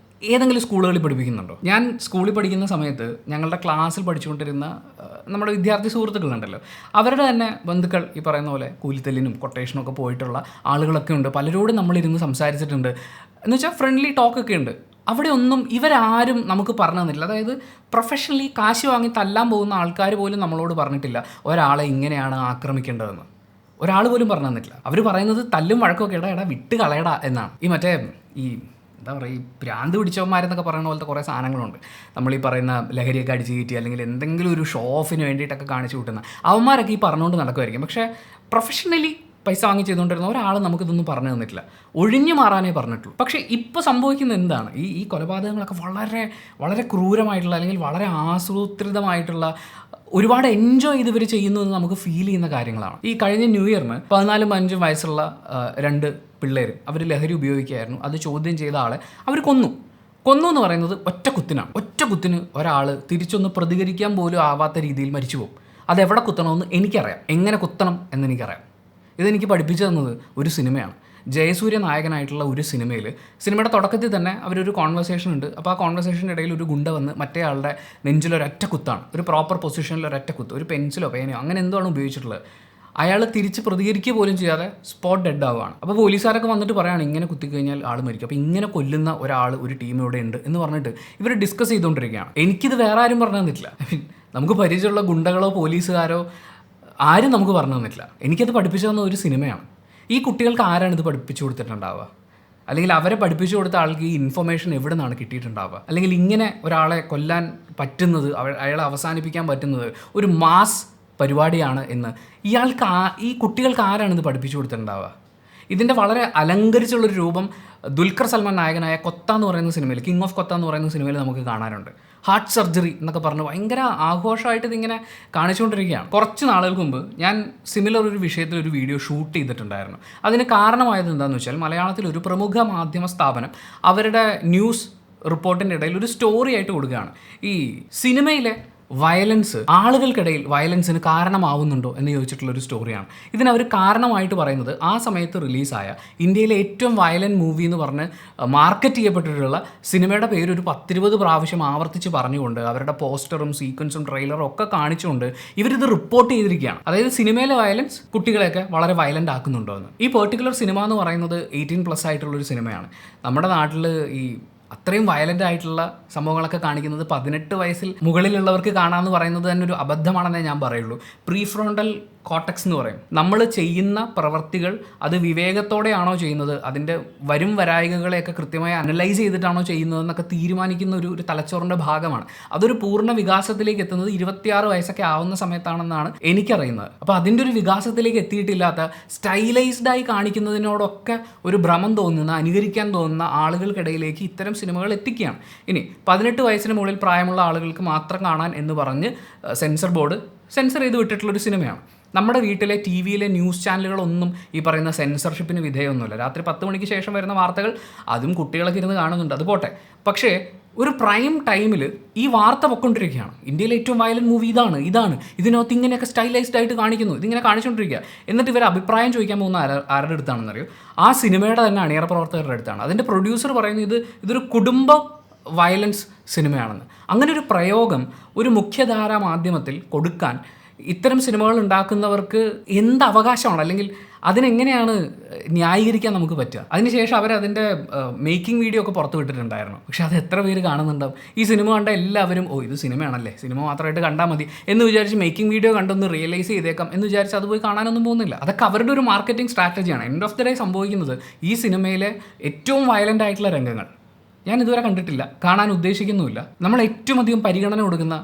ഏതെങ്കിലും സ്കൂളുകളിൽ പഠിപ്പിക്കുന്നുണ്ടോ? ഞാൻ സ്കൂളിൽ പഠിക്കുന്ന സമയത്ത് ഞങ്ങളുടെ ക്ലാസ്സിൽ പഠിച്ചുകൊണ്ടിരുന്ന നമ്മുടെ വിദ്യാർത്ഥി സുഹൃത്തുക്കളുണ്ടല്ലോ, അവരുടെ തന്നെ ബന്ധുക്കൾ ഈ പറയുന്ന പോലെ കൂലിത്തല്ലിനും കൊട്ടേഷനും ഒക്കെ പോയിട്ടുള്ള ആളുകളൊക്കെ ഉണ്ട്. പലരോടും നമ്മളിരുന്ന് സംസാരിച്ചിട്ടുണ്ട്. എന്ന് വെച്ചാൽ ഫ്രണ്ട്ലി ടോക്കൊക്കെ ഉണ്ട്. അവിടെ ഒന്നും ഇവരാരും നമുക്ക് പറഞ്ഞു തന്നിട്ടില്ല. അതായത് പ്രൊഫഷണലി കാശ് വാങ്ങി തല്ലാൻ പോകുന്ന ആൾക്കാർ പോലും നമ്മളോട് പറഞ്ഞിട്ടില്ല ഒരാളെ ഇങ്ങനെയാണ് ആക്രമിക്കേണ്ടതെന്ന്. ഒരാൾ പോലും പറഞ്ഞു തന്നിട്ടില്ല. അവർ പറയുന്നത് തല്ലും വഴക്കൊക്കെ എടാ വിട്ട് കളയടാ എന്നാണ്. ഈ എന്താ പറയുക, ഈ ഭ്രാന്ത് പിടിച്ചവന്മാരെന്നൊക്കെ പറയുന്ന പോലത്തെ കുറേ സാധനങ്ങളുണ്ട്. നമ്മളീ പറയുന്ന ലഹരിയൊക്കെ അടിച്ച് കയറ്റി അല്ലെങ്കിൽ എന്തെങ്കിലും ഒരു ഷോ ഓഫിന് വേണ്ടിയിട്ടൊക്കെ കാണിച്ചു കൂട്ടുന്ന അവന്മാരൊക്കെ ഈ പറഞ്ഞുകൊണ്ട് നടക്കുമായിരിക്കും. പക്ഷേ പ്രൊഫഷണലി പൈസ വാങ്ങി ചെയ്തുകൊണ്ടിരുന്ന ഒരാൾ നമുക്കിതൊന്നും പറഞ്ഞു തന്നിട്ടില്ല, ഒഴിഞ്ഞു മാറാനേ പറഞ്ഞിട്ടുള്ളൂ. പക്ഷേ ഇപ്പോൾ സംഭവിക്കുന്നത് എന്താണ്? ഈ കൊലപാതകങ്ങളൊക്കെ വളരെ വളരെ ക്രൂരമായിട്ടുള്ള, അല്ലെങ്കിൽ വളരെ ആസൂത്രിതമായിട്ടുള്ള, ഒരുപാട് എൻജോയ് ചെയ്ത് ഇവർ ചെയ്യുന്നു എന്ന് നമുക്ക് ഫീൽ ചെയ്യുന്ന കാര്യങ്ങളാണ്. ഈ കഴിഞ്ഞ ന്യൂ ഇയറിന് 14-15 വയസ്സുള്ള 2 പിള്ളേർ അവർ ലഹരി ഉപയോഗിക്കുകയായിരുന്നു. അത് ചോദ്യം ചെയ്ത ആളെ അവർ കൊന്നു എന്ന് പറയുന്നത് ഒറ്റ കുത്തിന് ഒരാൾ തിരിച്ചൊന്ന് പ്രതികരിക്കാൻ പോലും ആവാത്ത രീതിയിൽ മരിച്ചു പോകും. അതെവിടെ കുത്തണമെന്ന് എനിക്കറിയാം, എങ്ങനെ കുത്തണം എന്നെനിക്കറിയാം. ഇതെനിക്ക് പഠിപ്പിച്ചു തന്നത് ഒരു സിനിമയാണ്. ജയസൂര്യ നായകനായിട്ടുള്ള ഒരു സിനിമയുടെ തുടക്കത്തിൽ തന്നെ അവരൊരു കോൺവെർസേഷൻ ഉണ്ട്. അപ്പോൾ ആ കോൺവെർസേഷൻ്റെ ഇടയിൽ ഒരു ഗുണ്ട വന്ന് മറ്റേ ആളുടെ നെഞ്ചിലൊരൊറ്റ കുത്താണ്, ഒരു പ്രോപ്പർ പൊസിഷനിൽ ഒരൊറ്റ കുത്ത്, ഒരു പെൻസിലോ പേനയോ അങ്ങനെ എന്തോ ആണ് ഉപയോഗിച്ചിട്ടുള്ളത്. അയാൾ തിരിച്ച് പ്രതികരിക്കുക പോലും ചെയ്യാതെ സ്പോട്ട് ഡെഡ് ആവുകയാണ്. അപ്പോൾ പോലീസുകാരൊക്കെ വന്നിട്ട് പറയുകയാണ് ഇങ്ങനെ കുത്തിക്കഴിഞ്ഞാൽ ആൾ മരിക്കും, അപ്പോൾ ഇങ്ങനെ കൊല്ലുന്ന ഒരാൾ ഒരു ടീം ഇവിടെ ഉണ്ട് എന്ന് പറഞ്ഞിട്ട് ഇവർ ഡിസ്കസ് ചെയ്തുകൊണ്ടിരിക്കുകയാണ്. എനിക്കിത് വേറെ ആരും പറഞ്ഞു തന്നിട്ടില്ല. നമുക്ക് പരിചയമുള്ള ഗുണ്ടകളോ പോലീസുകാരോ ആരും നമുക്ക് പറഞ്ഞു തന്നിട്ടില്ല. എനിക്കത് പഠിപ്പിച്ചു തന്ന ഒരു സിനിമയാണ്. ഈ കുട്ടികൾക്ക് ആരാണ് ഇത് പഠിപ്പിച്ചു കൊടുത്തിട്ടുണ്ടാവുക? അല്ലെങ്കിൽ അവരെ പഠിപ്പിച്ചു കൊടുത്ത ആൾക്ക് ഈ ഇൻഫർമേഷൻ എവിടെ നിന്നാണ് കിട്ടിയിട്ടുണ്ടാവുക? അല്ലെങ്കിൽ ഇങ്ങനെ ഒരാളെ കൊല്ലാൻ പറ്റുന്നത്, അയാളെ അവസാനിപ്പിക്കാൻ പറ്റുന്നത് ഒരു മാസ് പരിപാടിയാണ് എന്ന് ഈ കുട്ടികൾക്ക് ആരാണ് ഇത് പഠിപ്പിച്ചു കൊടുത്തിട്ടുണ്ടാവുക? ഇതിൻ്റെ വളരെ അലങ്കരിച്ചുള്ളൊരു രൂപം ദുൽഖർ സൽമാൻ നായകനായ കൊത്ത എന്ന് പറയുന്ന സിനിമയിൽ, കിങ് ഓഫ് കൊത്ത എന്ന് പറയുന്ന സിനിമയിൽ നമുക്ക് കാണാനുണ്ട്. ഹാർട്ട് സർജറി എന്നൊക്കെ പറഞ്ഞ് ഭയങ്കര ആഘോഷമായിട്ട് ഇതിങ്ങനെ കാണിച്ചുകൊണ്ടിരിക്കുകയാണ്. കുറച്ച് നാളുകൾക്ക് മുമ്പ് ഞാൻ സിമിലർ ഒരു വിഷയത്തിൽ ഒരു വീഡിയോ ഷൂട്ട് ചെയ്തിട്ടുണ്ടായിരുന്നു. അതിന് കാരണമായത് എന്താണെന്ന് വെച്ചാൽ, മലയാളത്തിൽ ഒരു പ്രമുഖ മാധ്യമ സ്ഥാപനം അവരുടെ ന്യൂസ് റിപ്പോർട്ടിൻ്റെ ഇടയിൽ ഒരു സ്റ്റോറി ആയിട്ട് കൊടുക്കുകയാണ്. ഈ സിനിമയിലെ വയലൻസ് ആളുകൾക്കിടയിൽ വയലൻസിന് കാരണമാവുന്നുണ്ടോ എന്ന് ചോദിച്ചിട്ടുള്ളൊരു സ്റ്റോറിയാണ്. ഇതിനവർ കാരണമായിട്ട് പറയുന്നത് ആ സമയത്ത് റിലീസായ ഇന്ത്യയിലെ ഏറ്റവും വയലൻറ്റ് മൂവി എന്ന് പറഞ്ഞ് മാർക്കറ്റ് ചെയ്യപ്പെട്ടിട്ടുള്ള സിനിമയുടെ പേര് ഒരു 10-20 പ്രാവശ്യം ആവർത്തിച്ച് പറഞ്ഞുകൊണ്ട് അവരുടെ പോസ്റ്ററും സീക്വൻസും ട്രെയിലറും ഒക്കെ കാണിച്ചുകൊണ്ട് ഇവരിത് റിപ്പോർട്ട് ചെയ്തിരിക്കുകയാണ്. അതായത് സിനിമയിലെ വയലൻസ് കുട്ടികളെയൊക്കെ വളരെ വയലൻ്റ് ആക്കുന്നുണ്ടോ എന്ന്. ഈ പെർട്ടിക്കുലർ സിനിമ എന്ന് പറയുന്നത് 18+ ആയിട്ടുള്ളൊരു സിനിമയാണ്. നമ്മുടെ നാട്ടിൽ ഈ അത്രയും വയലൻ്റ് ആയിട്ടുള്ള സംഭവങ്ങളൊക്കെ കാണിക്കുന്നത് 18 വയസ്സിൽ മുകളിലുള്ളവർക്ക് കാണാമെന്ന് പറയുന്നത് തന്നെ ഒരു അബദ്ധമാണെന്നേ ഞാൻ പറയുള്ളൂ. പ്രീഫ്രോണ്ടൽ കോർട്ടക്സ് എന്ന് പറയും. നമ്മൾ ചെയ്യുന്ന പ്രവർത്തികൾ അത് വിവേകത്തോടെയാണോ ചെയ്യുന്നത്, അതിൻ്റെ വരും വരായികകളെയൊക്കെ കൃത്യമായി അനലൈസ് ചെയ്തിട്ടാണോ ചെയ്യുന്നതെന്നൊക്കെ തീരുമാനിക്കുന്ന ഒരു തലച്ചോറിൻ്റെ ഭാഗമാണ്. അതൊരു പൂർണ്ണ വികാസത്തിലേക്ക് എത്തുന്നത് 26 വയസ്സൊക്കെ ആവുന്ന സമയത്താണെന്നാണ് എനിക്കറിയുന്നത്. അപ്പോൾ അതിൻ്റെ ഒരു വികാസത്തിലേക്ക് എത്തിയിട്ടില്ലാത്ത സ്റ്റൈലൈസ്ഡായി കാണിക്കുന്നതിനോടൊക്കെ ഒരു ഭ്രമം തോന്നുന്ന, അനുകരിക്കാൻ തോന്നുന്ന ആളുകൾക്കിടയിലേക്ക് ഇത്തരം സിനിമകൾ എത്തിക്കുകയാണ്. ഇനി 18 വയസ്സിന് മുകളിൽ പ്രായമുള്ള ആളുകൾക്ക് മാത്രം കാണാൻ എന്ന് പറഞ്ഞ് സെൻസർ ബോർഡ് സെൻസർ ചെയ്ത് വിട്ടിട്ടുള്ളൊരു സിനിമയാണ്. നമ്മുടെ വീട്ടിലെ ടി വിയിലെ ന്യൂസ് ചാനലുകളൊന്നും ഈ പറയുന്ന സെൻസർഷിപ്പിന് വിധേയമൊന്നുമില്ല. രാത്രി 10 മണിക്ക് ശേഷം വരുന്ന വാർത്തകൾ അതും കുട്ടികളൊക്കെ ഇരുന്ന് കാണുന്നുണ്ട്, അത് പോട്ടെ. പക്ഷേ ഒരു പ്രൈം ടൈമിൽ ഈ വാർത്ത പൊയ്ക്കൊണ്ടിരിക്കുകയാണ്. ഇന്ത്യയിലെ ഏറ്റവും വയലന്റ് മൂവി ഇതാണ്, ഇതിനകത്ത് ഇങ്ങനെയൊക്കെ സ്റ്റൈലൈസ്ഡ് ആയിട്ട് കാണിക്കുന്നു, ഇതിങ്ങനെ കാണിച്ചുകൊണ്ടിരിക്കുക. എന്നിട്ട് ഇവർ അഭിപ്രായം ചോദിക്കാൻ പോകുന്ന ആരുടെ അടുത്താണെന്നറിയോ? ആ സിനിമയുടെ തന്നെ അണിയറ പ്രവർത്തകരുടെ അടുത്താണ്. അതിൻ്റെ പ്രൊഡ്യൂസർ പറയുന്നത് ഇതൊരു കുടുംബ വയലൻസ് സിനിമയാണെന്ന്. അങ്ങനെ ഒരു പ്രയോഗം ഒരു മുഖ്യധാരാ മാധ്യമത്തിൽ കൊടുക്കാൻ ഇത്തരം സിനിമകൾ ഉണ്ടാക്കുന്നവർക്ക് എന്ത് അവകാശമാണ്, അല്ലെങ്കിൽ അതിനെങ്ങനെയാണ് ന്യായീകരിക്കാൻ നമുക്ക് പറ്റുക? അതിനുശേഷം അവരതിൻ്റെ മേക്കിംഗ് വീഡിയോ ഒക്കെ പുറത്ത് വിട്ടിട്ടുണ്ടായിരുന്നു. പക്ഷെ അത് എത്ര പേര് കാണുന്നുണ്ടാവും? ഈ സിനിമ കണ്ട എല്ലാവരും ഇത് സിനിമയാണല്ലേ, സിനിമ മാത്രമായിട്ട് കണ്ടാൽ മതി എന്ന് വിചാരിച്ച് മേക്കിംഗ് വീഡിയോ കണ്ടൊന്ന് റിയലൈസ് ചെയ്തേക്കാം എന്ന് വിചാരിച്ച് അത് പോയി കാണാനൊന്നും പോകുന്നില്ല. അതൊക്കെ അവരുടെ ഒരു മാർക്കറ്റിംഗ് സ്ട്രാറ്റജിയാണ്. എൻഡ് ഓഫ് ദി ഡേ സംഭവിക്കുന്നത് ഈ സിനിമയിലെ ഏറ്റവും വയലൻ്റ് ആയിട്ടുള്ള രംഗങ്ങൾ ഞാൻ ഇതുവരെ കണ്ടിട്ടില്ല, കാണാൻ ഉദ്ദേശിക്കുന്നുമില്ല. നമ്മൾ ഏറ്റവും അധികം പരിഗണന കൊടുക്കുന്ന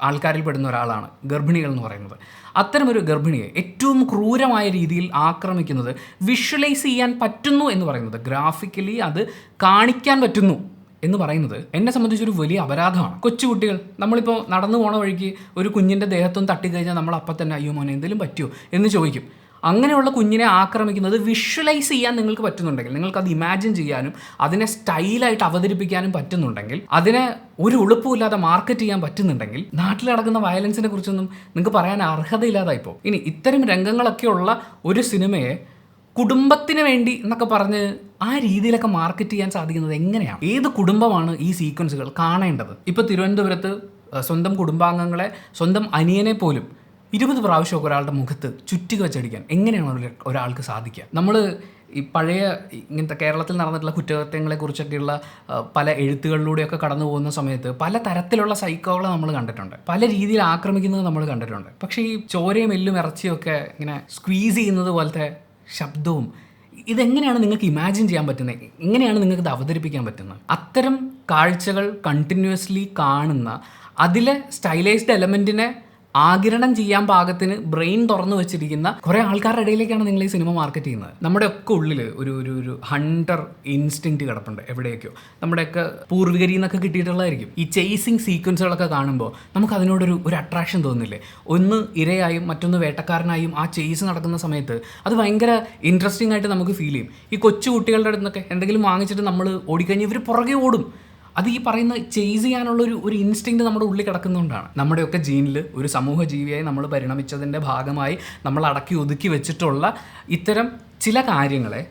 ആൾക്കാരിൽ പെടുന്ന ഒരാളാണ് ഗർഭിണികൾ എന്ന് പറയുന്നത്. അത്തരമൊരു ഗർഭിണിയെ ഏറ്റവും ക്രൂരമായ രീതിയിൽ ആക്രമിക്കുന്നത് വിഷ്വലൈസ് ചെയ്യാൻ പറ്റുന്നു എന്ന് പറയുന്നത്, ഗ്രാഫിക്കലി അത് കാണിക്കാൻ പറ്റുന്നു എന്ന് പറയുന്നത് എന്നെ സംബന്ധിച്ചൊരു വലിയ അപരാധമാണ്. കൊച്ചുകുട്ടികൾ, നമ്മളിപ്പോൾ നടന്നു പോണ വഴിക്ക് ഒരു കുഞ്ഞിൻ്റെ ദേഹത്തൊന്ന് തട്ടിക്കഴിഞ്ഞാൽ നമ്മൾ അപ്പം തന്നെ അയ്യോ മോനെ എന്തെങ്കിലും പറ്റുമോ എന്ന് ചോദിക്കും. അങ്ങനെയുള്ള കുഞ്ഞിനെ ആക്രമിക്കുന്നത് വിഷ്വലൈസ് ചെയ്യാൻ നിങ്ങൾക്ക് പറ്റുന്നുണ്ടെങ്കിൽ, നിങ്ങൾക്കത് ഇമാജിൻ ചെയ്യാനും അതിനെ സ്റ്റൈലായിട്ട് അവതരിപ്പിക്കാനും പറ്റുന്നുണ്ടെങ്കിൽ, അതിനെ ഒരു ഉളുപ്പുമില്ലാതെ മാർക്കറ്റ് ചെയ്യാൻ പറ്റുന്നുണ്ടെങ്കിൽ, നാട്ടിൽ നടക്കുന്ന വയലൻസിനെ കുറിച്ചൊന്നും നിങ്ങൾക്ക് പറയാൻ അർഹതയില്ലാതായിപ്പോൾ. ഇനി ഇത്തരം രംഗങ്ങളൊക്കെയുള്ള ഒരു സിനിമയെ കുടുംബത്തിന് വേണ്ടി എന്നൊക്കെ പറഞ്ഞ് ആ രീതിയിലൊക്കെ മാർക്കറ്റ് ചെയ്യാൻ സാധിക്കുന്നത് എങ്ങനെയാണ്? ഏത് കുടുംബമാണ് ഈ സീക്വൻസുകൾ കാണേണ്ടത്? ഇപ്പോൾ തിരുവനന്തപുരത്ത് സ്വന്തം കുടുംബാംഗങ്ങളെ, സ്വന്തം അനിയനെ പോലും 20 പ്രാവശ്യമൊക്കെ ഒരാളുടെ മുഖത്ത് ചുറ്റിക വെച്ചടിക്കാൻ എങ്ങനെയാണ് ഒരാൾക്ക് സാധിക്കുക? നമ്മൾ ഈ പഴയ ഇങ്ങനത്തെ കേരളത്തിൽ നടന്നിട്ടുള്ള കുറ്റകൃത്യങ്ങളെക്കുറിച്ചൊക്കെയുള്ള പല എഴുത്തുകളിലൂടെയൊക്കെ കടന്നു പോകുന്ന സമയത്ത് പല തരത്തിലുള്ള സൈക്കോകളെ നമ്മൾ കണ്ടിട്ടുണ്ട്, പല രീതിയിൽ ആക്രമിക്കുന്നത് നമ്മൾ കണ്ടിട്ടുണ്ട്. പക്ഷേ ഈ ചോരയും എല്ലും ഇറച്ചിയൊക്കെ ഇങ്ങനെ സ്ക്വീസ് ചെയ്യുന്നത് പോലത്തെ ശബ്ദവും ഇതെങ്ങനെയാണ് നിങ്ങൾക്ക് ഇമാജിൻ ചെയ്യാൻ പറ്റുന്നത്? എങ്ങനെയാണ് നിങ്ങൾക്ക് ഇത് അവതരിപ്പിക്കാൻ പറ്റുന്നത്? അത്തരം കാഴ്ചകൾ കണ്ടിന്യൂസ്ലി കാണുന്ന, അതിലെ സ്റ്റൈലൈസ്ഡ് എലമെൻറ്റിനെ ആഗിരണം ചെയ്യാൻ പാകത്തിന് ബ്രെയിൻ തുറന്നു വെച്ചിരിക്കുന്ന കുറേ ആൾക്കാരുടെ ഇടയിലേക്കാണ് നിങ്ങൾ ഈ സിനിമ മാർക്കറ്റ് ചെയ്യുന്നത്. നമ്മുടെ ഒക്കെ ഉള്ളിൽ ഒരു ഹണ്ടർ ഇൻസ്റ്റിങ്ക്റ്റ് കിടപ്പുണ്ട് എവിടെയൊക്കെയോ. നമ്മുടെയൊക്കെ പൂർവികരിൽ നിന്നൊക്കെ കിട്ടിയിട്ടുള്ളതായിരിക്കും. ഈ ചേസിങ് സീക്വൻസുകളൊക്കെ കാണുമ്പോൾ നമുക്ക് അതിനോടൊരു അട്രാക്ഷൻ തോന്നുന്നില്ലേ? ഒന്ന് ഇരയായും മറ്റൊന്ന് വേട്ടക്കാരനായും ആ ചേസ് നടക്കുന്ന സമയത്ത് അത് ഭയങ്കര ഇൻട്രസ്റ്റിംഗ് ആയിട്ട് നമുക്ക് ഫീൽ ചെയ്യും. ഈ കൊച്ചു കുട്ടികളുടെ അടുത്ത് നിന്നൊക്കെ എന്തെങ്കിലും വാങ്ങിച്ചിട്ട് നമ്മൾ ഓടിക്കഴിഞ്ഞ് ഇവർ പുറകെ ഓടും. അത് ഈ പറയുന്ന ചേസ് ചെയ്യാനുള്ള ഒരു ഇൻസ്റ്റിങ്ക്റ്റ് നമ്മുടെ ഉള്ളിൽ കിടക്കുന്നതുകൊണ്ടാണ്. നമ്മുടെയൊക്കെ ജീനിൽ ഒരു സമൂഹ ജീവിയായി നമ്മൾ പരിണമിച്ചതിൻ്റെ ഭാഗമായി നമ്മൾ അടക്കി ഒതുക്കി വെച്ചിട്ടുള്ള ഇത്തരം ചില കാര്യങ്ങളെ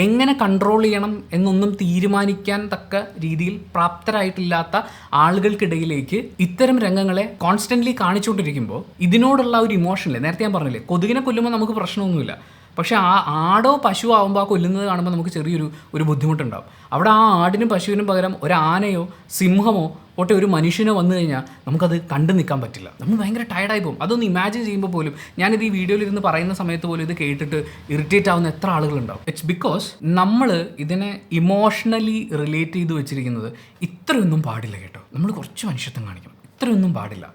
എങ്ങനെ കൺട്രോൾ ചെയ്യണം എന്നൊന്നും തീരുമാനിക്കാൻ തക്ക രീതിയിൽ പ്രാപ്തരായിട്ടില്ലാത്ത ആളുകൾക്കിടയിലേക്ക് ഇത്തരം രംഗങ്ങളെ കോൺസ്റ്റൻ്റ്ലി കാണിച്ചുകൊണ്ടിരിക്കുമ്പോൾ ഇതിനോടുള്ള ഒരു ഇമോഷനില്ലേ, നേരത്തെ ഞാൻ പറഞ്ഞില്ലേ, കൊതുകിനെ കൊല്ലുമ്പോൾ നമുക്ക് പ്രശ്നമൊന്നുമില്ല. പക്ഷേ ആ ആടോ പശു ആകുമ്പോൾ ആ കൊല്ലുന്നത് കാണുമ്പോൾ നമുക്ക് ചെറിയൊരു ബുദ്ധിമുട്ടുണ്ടാകും. അവിടെ ആ ആടിനും പശുവിനും പകരം ഒരു ആനയോ സിംഹമോ ഒട്ടെ ഒരു മനുഷ്യനോ വന്നു കഴിഞ്ഞാൽ നമുക്കത് കണ്ടു നിൽക്കാൻ പറ്റില്ല. നമ്മൾ ഭയങ്കര ടയർഡായി പോകും. അതൊന്ന് ഇമാജിൻ ചെയ്യുമ്പോൾ പോലും, ഞാനിത് ഈ വീഡിയോയിൽ ഇരുന്ന് പറയുന്ന സമയത്ത് പോലും ഇത് കേട്ടിട്ട് ഇറിറ്റേറ്റ് ആവുന്ന എത്ര ആളുകളുണ്ടാവും. ഇറ്റ്സ് ബിക്കോസ് നമ്മൾ ഇതിനെ ഇമോഷണലി റിലേറ്റ് ചെയ്ത് വെച്ചിരിക്കുന്നത് ഇത്രയൊന്നും പാടില്ല കേട്ടോ. നമ്മൾ കുറച്ച് മനുഷ്യത്വം കാണിക്കണം, ഇത്രയൊന്നും പാടില്ല.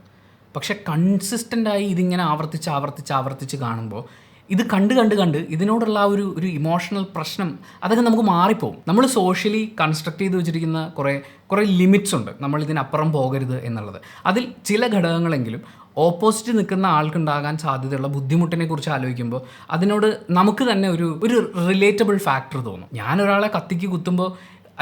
പക്ഷേ കൺസിസ്റ്റൻ്റായി ഇതിങ്ങനെ ആവർത്തിച്ച് കാണുമ്പോൾ ഇത് കണ്ട് ഇതിനോടുള്ള ഒരു ഇമോഷണൽ പ്രശ്നം അതൊക്കെ നമുക്ക് മാറിപ്പോവും. നമ്മൾ സോഷ്യലി കൺസ്ട്രക്ട് ചെയ്ത് വെച്ചിരിക്കുന്ന കുറേ ലിമിറ്റ്സ് ഉണ്ട്, നമ്മൾ ഇതിനപ്പുറം പോകരുത് എന്നുള്ളത്. അതിൽ ചില ഘടകങ്ങളെങ്കിലും ഓപ്പോസിറ്റ് നിൽക്കുന്ന ആൾക്കുണ്ടാകാൻ സാധ്യതയുള്ള ബുദ്ധിമുട്ടിനെ കുറിച്ച് ആലോചിക്കുമ്പോൾ അതിനോട് നമുക്ക് തന്നെ ഒരു റിലേറ്റബിൾ ഫാക്ടർ തോന്നും. ഞാനൊരാളെ കത്തിക്ക് കുത്തുമ്പോൾ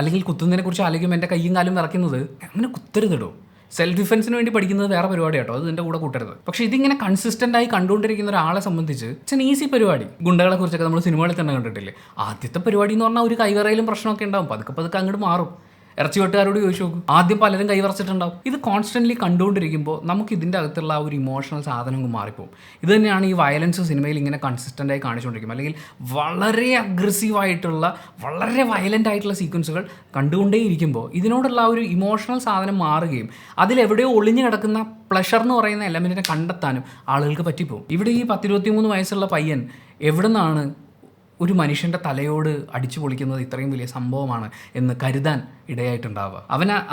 അല്ലെങ്കിൽ കുത്തുന്നതിനെ കുറിച്ച് ആലോചിക്കുമ്പോൾ എൻ്റെ കയ്യും കാലും വിറയ്ക്കുന്നത് അങ്ങനെ കുത്തരുതിടോ. സെൽഫ് ഡിഫെൻസിന് വേണ്ടി പഠിക്കുന്നത് വേറെ പരിപാടി കേട്ടോ, അത് ഇതിൻ്റെ കൂടെ കൂട്ടരുത്. പക്ഷേ ഇതിങ്ങനെ കൺസിസ്റ്റൻ്റ് ആയി കണ്ടുകൊണ്ടിരിക്കുന്ന ഒരാളെ സംബന്ധിച്ച് ഇറ്റ്സ് ഈസി പരിപാടി. ഗുണ്ടകളെ കുറിച്ചൊക്കെ നമ്മൾ സിനിമകളിൽ തന്നെ കണ്ടിട്ടില്ലേ? ആദ്യത്തെ പരിപാടി എന്ന് പറഞ്ഞാൽ ഒരു കൈവറയിലും പ്രശ്നമൊക്കെ ഉണ്ടാവും, പതുക്കെ അങ്ങോട്ട് മാറും. ഇറച്ചി വെട്ടുകാരോട് ചോദിച്ചു നോക്കും, ആദ്യം പലരും കൈവറച്ചിട്ടുണ്ടാവും. ഇത് കോൺസ്റ്റൻ്റ്ലി കണ്ടുകൊണ്ടിരിക്കുമ്പോൾ നമുക്ക് ഇതിൻ്റെ അകത്തുള്ള ആ ഒരു ഇമോഷണൽ സാധനം മാറിപ്പോകും. ഇത് തന്നെയാണ് ഈ വയലൻസ് സിനിമയിൽ ഇങ്ങനെ കൺസിസ്റ്റൻ്റായി കാണിച്ചുകൊണ്ടിരിക്കും, അല്ലെങ്കിൽ വളരെ അഗ്രസീവായിട്ടുള്ള വളരെ വയലൻ്റ് ആയിട്ടുള്ള സീക്വൻസുകൾ കണ്ടുകൊണ്ടേയിരിക്കുമ്പോൾ ഇതിനോടുള്ള ആ ഒരു ഇമോഷണൽ സാധനം മാറുകയും അതിലെവിടെയോ ഒളിഞ്ഞു കിടക്കുന്ന പ്ലഷർ എന്ന് പറയുന്ന എലമെൻറ്റിനെ കണ്ടെത്താനും ആളുകൾക്ക് പറ്റിപ്പോകും. ഇവിടെ ഈ 10-23 വയസ്സുള്ള പയ്യൻ എവിടെ നിന്നാണ് ഒരു മനുഷ്യൻ്റെ തലയോട് അടിച്ചു പൊളിക്കുന്നത് ഇത്രയും വലിയ സംഭവമാണ് എന്ന് കരുതാൻ ഇടയായിട്ടുണ്ടാവുക?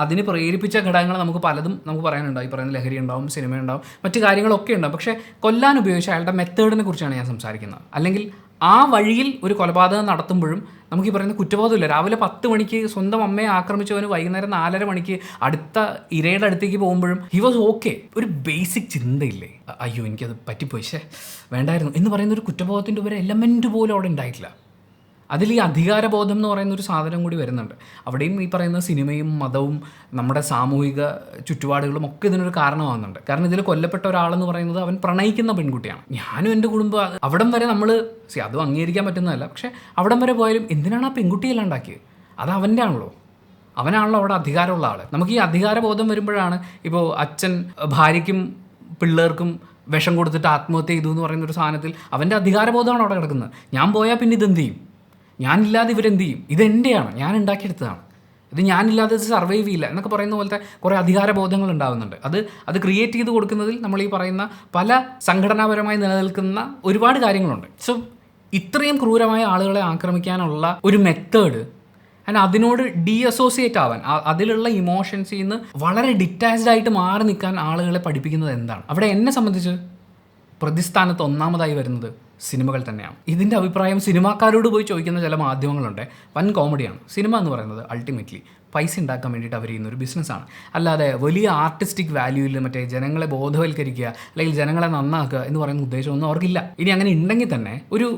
അതിന് പ്രേരിപ്പിച്ച ഘടകങ്ങൾ നമുക്ക് പലതും നമുക്ക് പറയാനുണ്ടാവും. ഈ പറയുന്ന ലഹരി ഉണ്ടാവും, സിനിമ ഉണ്ടാവും, മറ്റു കാര്യങ്ങളൊക്കെ ഉണ്ടാവും. പക്ഷേ കൊല്ലാൻ ഉപയോഗിച്ച അയാളുടെ മെത്തേഡിനെ കുറിച്ചാണ് ഞാൻ സംസാരിക്കുന്നത്. അല്ലെങ്കിൽ ആ വഴിയിൽ ഒരു കൊലപാതകം നടത്തുമ്പോഴും നമുക്ക് ഈ പറയുന്ന കുറ്റബോധമില്ല. രാവിലെ 10 മണിക്ക് സ്വന്തം അമ്മയെ ആക്രമിച്ചവന് വൈകുന്നേരം 4:30 മണിക്ക് അടുത്ത ഇരയുടെ അടുത്തേക്ക് പോകുമ്പോഴും ഹി വാസ് ഓക്കെ. ഒരു ബേസിക് ചിന്തയില്ലേ, അയ്യോ എനിക്കത് പറ്റിപ്പോയി, വേണ്ടായിരുന്നു എന്ന് പറയുന്ന ഒരു കുറ്റബോധത്തിൻ്റെ ഒരു എലമെൻറ്റ് പോലും അവിടെ ഉണ്ടായിട്ടില്ല. അതിൽ ഈ അധികാരബോധം എന്ന് പറയുന്ന ഒരു സാധനം കൂടി വരുന്നുണ്ട്. അവിടെയും ഈ പറയുന്ന സിനിമയും മതവും നമ്മുടെ സാമൂഹിക ചുറ്റുപാടുകളും ഒക്കെ ഇതിനൊരു കാരണമാകുന്നുണ്ട്. കാരണം ഇതിൽ കൊല്ലപ്പെട്ട ഒരാളെന്ന് പറയുന്നത് അവൻ പ്രണയിക്കുന്ന പെൺകുട്ടിയാണ്. ഞാനും എൻ്റെ കുടുംബം അവിടം വരെ നമ്മൾ അതും അംഗീകരിക്കാൻ പറ്റുന്നതല്ല, പക്ഷേ അവിടം വരെ പോയാലും എന്തിനാണ് ആ പെൺകുട്ടിയെല്ലാം ഉണ്ടാക്കിയത്? അത് അവൻ്റെ ആണല്ലോ, അവനാണല്ലോ അവിടെ അധികാരമുള്ള ആൾ. നമുക്ക് ഈ അധികാരബോധം വരുമ്പോഴാണ് ഇപ്പോൾ അച്ഛൻ ഭാര്യയ്ക്കും പിള്ളേർക്കും വിഷം കൊടുത്തിട്ട് ആത്മഹത്യ ചെയ്തു എന്ന് പറയുന്ന ഒരു സാധനത്തിൽ അവൻ്റെ അധികാരബോധമാണ് അവിടെ കിടക്കുന്നത്. ഞാൻ പോയാൽ പിന്നെ ഇതെന്ത് ചെയ്യും, ഞാനില്ലാതെ ഇവരെന്ത് ചെയ്യും, ഇതെൻ്റെയാണ്, ഞാൻ ഉണ്ടാക്കിയെടുത്തതാണ്, ഇത് ഞാനില്ലാതെ ഇത് സർവൈവ് ചെയ്യില്ല എന്നൊക്കെ പറയുന്ന പോലത്തെ കുറേ അധികാരബോധങ്ങൾ ഉണ്ടാകുന്നുണ്ട്. അത് ക്രിയേറ്റ് ചെയ്ത് കൊടുക്കുന്നതിൽ നമ്മൾ ഈ പറയുന്ന പല സംഘടനാപരമായി നിലനിൽക്കുന്ന ഒരുപാട് കാര്യങ്ങളുണ്ട്. സോ ഇത്രയും ക്രൂരമായ ആളുകളെ ആക്രമിക്കാനുള്ള ഒരു മെത്തേഡ് ആൻഡ് അതിനോട് അസോസിയേറ്റ് ആവാൻ, അതിലുള്ള ഇമോഷൻസിൽ നിന്ന് വളരെ ഡിറ്റാച്ച്ഡ് ആയിട്ട് മാറി നിൽക്കാൻ ആളുകളെ പഠിപ്പിക്കുന്നത് എന്താണ്? അവിടെ എന്നെ സംബന്ധിച്ച് പ്രതിസ്ഥാനത്ത് ഒന്നാമതായി വരുന്നത് സിനിമകൾ തന്നെയാണ്. ഇതിൻ്റെ അഭിപ്രായം സിനിമാക്കാരോട് പോയി ചോദിക്കുന്ന ചില മാധ്യമങ്ങളുണ്ട്. വൻ കോമഡിയാണ്. സിനിമ എന്ന് പറയുന്നത് അൾട്ടിമേറ്റ്ലി പൈസ ഉണ്ടാക്കാൻ വേണ്ടിയിട്ട് അവർ ചെയ്യുന്ന ഒരു ബിസിനസ്സാണ്. അല്ലാതെ വലിയ ആർട്ടിസ്റ്റിക് വാല്യൂവിൽ മറ്റേ ജനങ്ങളെ ബോധവൽക്കരിക്കുക അല്ലെങ്കിൽ ജനങ്ങളെ നന്നാക്കുക എന്ന് പറയുന്ന ഉദ്ദേശമൊന്നും അവർക്കില്ല. ഇനി അങ്ങനെ ഉണ്ടെങ്കിൽ തന്നെ ഒരു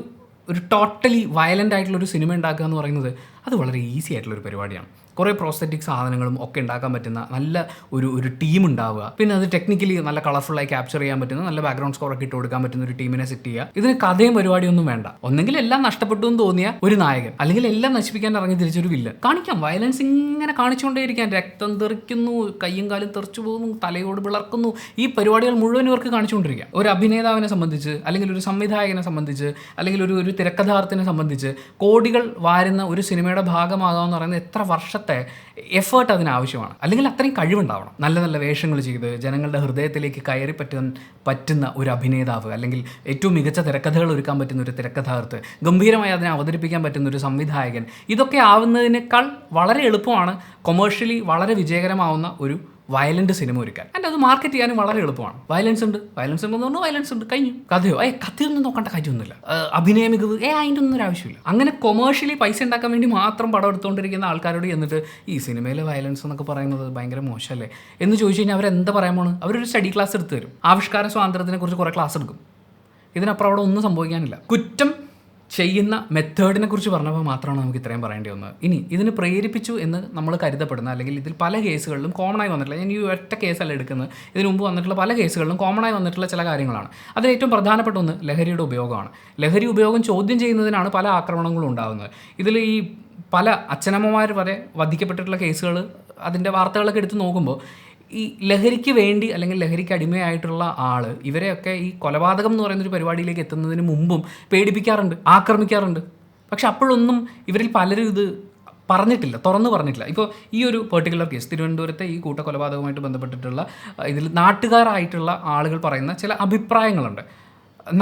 ടോട്ടലി വയലൻ്റ് ആയിട്ടുള്ളൊരു സിനിമ ഉണ്ടാക്കുക എന്ന് പറയുന്നത് അത് വളരെ ഈസി ആയിട്ടുള്ളൊരു പരിപാടിയാണ്. കുറേ പ്രോസ്തറ്റിക് സാധനങ്ങളും ഒക്കെ ഉണ്ടാക്കാൻ പറ്റുന്ന നല്ല ഒരു ടീം ഉണ്ടാവുക, പിന്നെ അത് ടെക്നിക്കലി നല്ല കളർഫുള്ളായി ക്യാപ്ചർ ചെയ്യാൻ പറ്റുന്ന നല്ല ബാക്ക്ഗ്രൗണ്ട് സ്കോറൊക്കെ ഇട്ട് കൊടുക്കാൻ പറ്റുന്ന ഒരു ടീമിനെ സെറ്റ് ചെയ്യുക. ഇതിന് കഥയും പരിപാടിയൊന്നും വേണ്ട. ഒന്നെങ്കിൽ എല്ലാം നഷ്ടപ്പെട്ടു എന്ന് തോന്നിയ ഒരു നായകൻ, അല്ലെങ്കിൽ എല്ലാം നശിപ്പിക്കാൻ ഇറങ്ങി തിരിച്ചൊരു വില്ലൻ കാണിക്കാം. വയലൻസ് ഇങ്ങനെ കാണിച്ചുകൊണ്ടേയിരിക്കാൻ, രക്തം തെറിക്കുന്നു, കയ്യും കാലും തെറിച്ചു പോകുന്നു, തലയോട് വിളർക്കുന്നു, ഈ പരിപാടികൾ മുഴുവൻ ഇവർക്ക് കാണിച്ചുകൊണ്ടിരിക്കുക. ഒരു അഭിനേതാവിനെ സംബന്ധിച്ച്, അല്ലെങ്കിൽ ഒരു സംവിധായകനെ സംബന്ധിച്ച്, അല്ലെങ്കിൽ ഒരു തിരക്കഥാർത്ഥനെ സംബന്ധിച്ച് കോടികൾ വാരുന്ന ഒരു സിനിമയുടെ ഭാഗമാകാമെന്ന് പറയുന്നത് എത്ര വർഷത്തെ എഫേർട്ട് അതിനാവശ്യമാണ്. അല്ലെങ്കിൽ അത്രയും കഴിവുണ്ടാവണം. നല്ല നല്ല വേഷങ്ങൾ ചെയ്ത് ജനങ്ങളുടെ ഹൃദയത്തിലേക്ക് കയറി പറ്റുന്ന ഒരു അഭിനേതാവ്, അല്ലെങ്കിൽ ഏറ്റവും മികച്ച തിരക്കഥകൾ ഒരുക്കാൻ പറ്റുന്ന ഒരു തിരക്കഥാകൃത്ത്, ഗംഭീരമായി അതിനെ അവതരിപ്പിക്കാൻ പറ്റുന്ന ഒരു സംവിധായകൻ, ഇതൊക്കെ ആവുന്നതിനേക്കാൾ വളരെ എളുപ്പമാണ് കൊമേഴ്ഷ്യലി വളരെ വിജയകരമാവുന്ന ഒരു വയലൻ്റ് സിനിമ ഒരുക്കാൻ. ആൻഡ് അത് മാർക്കറ്റ് ചെയ്യാനും വളരെ എളുപ്പമാണ്. വയലൻസ് ഉണ്ട് എന്ന് പറഞ്ഞാൽ വയലൻസ് ഉണ്ട്, കഴിഞ്ഞു. കഥയൊന്നും നോക്കേണ്ട കാര്യമൊന്നുമില്ല. അഭിനയ മികവ് അതിൻ്റെ ഒന്നും ഒരു ആവശ്യമില്ല. അങ്ങനെ കൊമേഴ്ഷ്യലി പൈസ ഉണ്ടാക്കാൻ വേണ്ടി മാത്രം പടം എടുത്തുകൊണ്ടിരിക്കുന്ന ആൾക്കാരോട് എന്നിട്ട് ഈ സിനിമയിലെ വയലൻസ് എന്നൊക്കെ പറയുന്നത് ഭയങ്കര മോശമല്ലേ എന്ന് ചോദിച്ചു കഴിഞ്ഞാൽ അവരെന്താ പറയാൻ പോണ്? അവരൊരു സ്റ്റഡി ക്ലാസ് എടുത്ത് തരും. ആവിഷ്കാര സ്വാതന്ത്ര്യത്തിനെ കുറിച്ച് കുറേ ക്ലാസ് എടുക്കും. ഇതിനപ്പുറം അവിടെ ഒന്നും സംഭവിക്കാനില്ല. കുറ്റം ചെയ്യുന്ന മെത്തേഡിനെ കുറിച്ച് പറഞ്ഞപ്പോൾ മാത്രമാണ് നമുക്ക് ഇത്രയും പറയേണ്ടി വന്നത്. ഇനി ഇതിന് പ്രേരിപ്പിച്ചു എന്ന് നമ്മൾ കരുതപ്പെടുന്ന, അല്ലെങ്കിൽ ഇതിൽ പല കേസുകളിലും കോമൺ ആയി വന്നിട്ടുള്ള, ഞാൻ ഈ ഒറ്റ കേസല്ല എടുക്കുന്നത്, ഇതിനു മുമ്പ് വന്നിട്ടുള്ള പല കേസുകളിലും കോമൺ ആയി വന്നിട്ടുള്ള ചില കാര്യങ്ങളാണ്. അതിൽ ഏറ്റവും പ്രധാനപ്പെട്ട ഒന്ന് ലഹരിയുടെ ഉപയോഗമാണ്. ലഹരി ഉപയോഗം ചോദ്യം ചെയ്യുന്നതിനാണ് പല ആക്രമണങ്ങളും ഉണ്ടാകുന്നത്. ഇതിൽ ഈ പല അച്ഛനമ്മമാർ വരെ വധിക്കപ്പെട്ടിട്ടുള്ള കേസുകൾ, അതിൻ്റെ വാർത്തകളൊക്കെ എടുത്ത് നോക്കുമ്പോൾ ഈ ലഹരിക്ക് വേണ്ടി അല്ലെങ്കിൽ ലഹരിക്ക് അടിമയായിട്ടുള്ള ആൾ ഇവരെയൊക്കെ ഈ കൊലപാതകം എന്ന് പറയുന്നൊരു പരിപാടിയിലേക്ക് എത്തുന്നതിന് മുമ്പും പേടിപ്പിക്കാറുണ്ട്, ആക്രമിക്കാറുണ്ട്. പക്ഷെ അപ്പോഴൊന്നും ഇവരിൽ പലരും ഇത് പറഞ്ഞിട്ടില്ല, തുറന്നു പറഞ്ഞിട്ടില്ല. ഇപ്പോൾ ഈ ഒരു പെർട്ടിക്കുലർ കേസ്, തിരുവനന്തപുരത്തെ ഈ കൂട്ടക്കൊലപാതകവുമായിട്ട് ബന്ധപ്പെട്ടിട്ടുള്ള ഇതിൽ നാട്ടുകാരായിട്ടുള്ള ആളുകൾ പറയുന്ന ചില അഭിപ്രായങ്ങളുണ്ട്.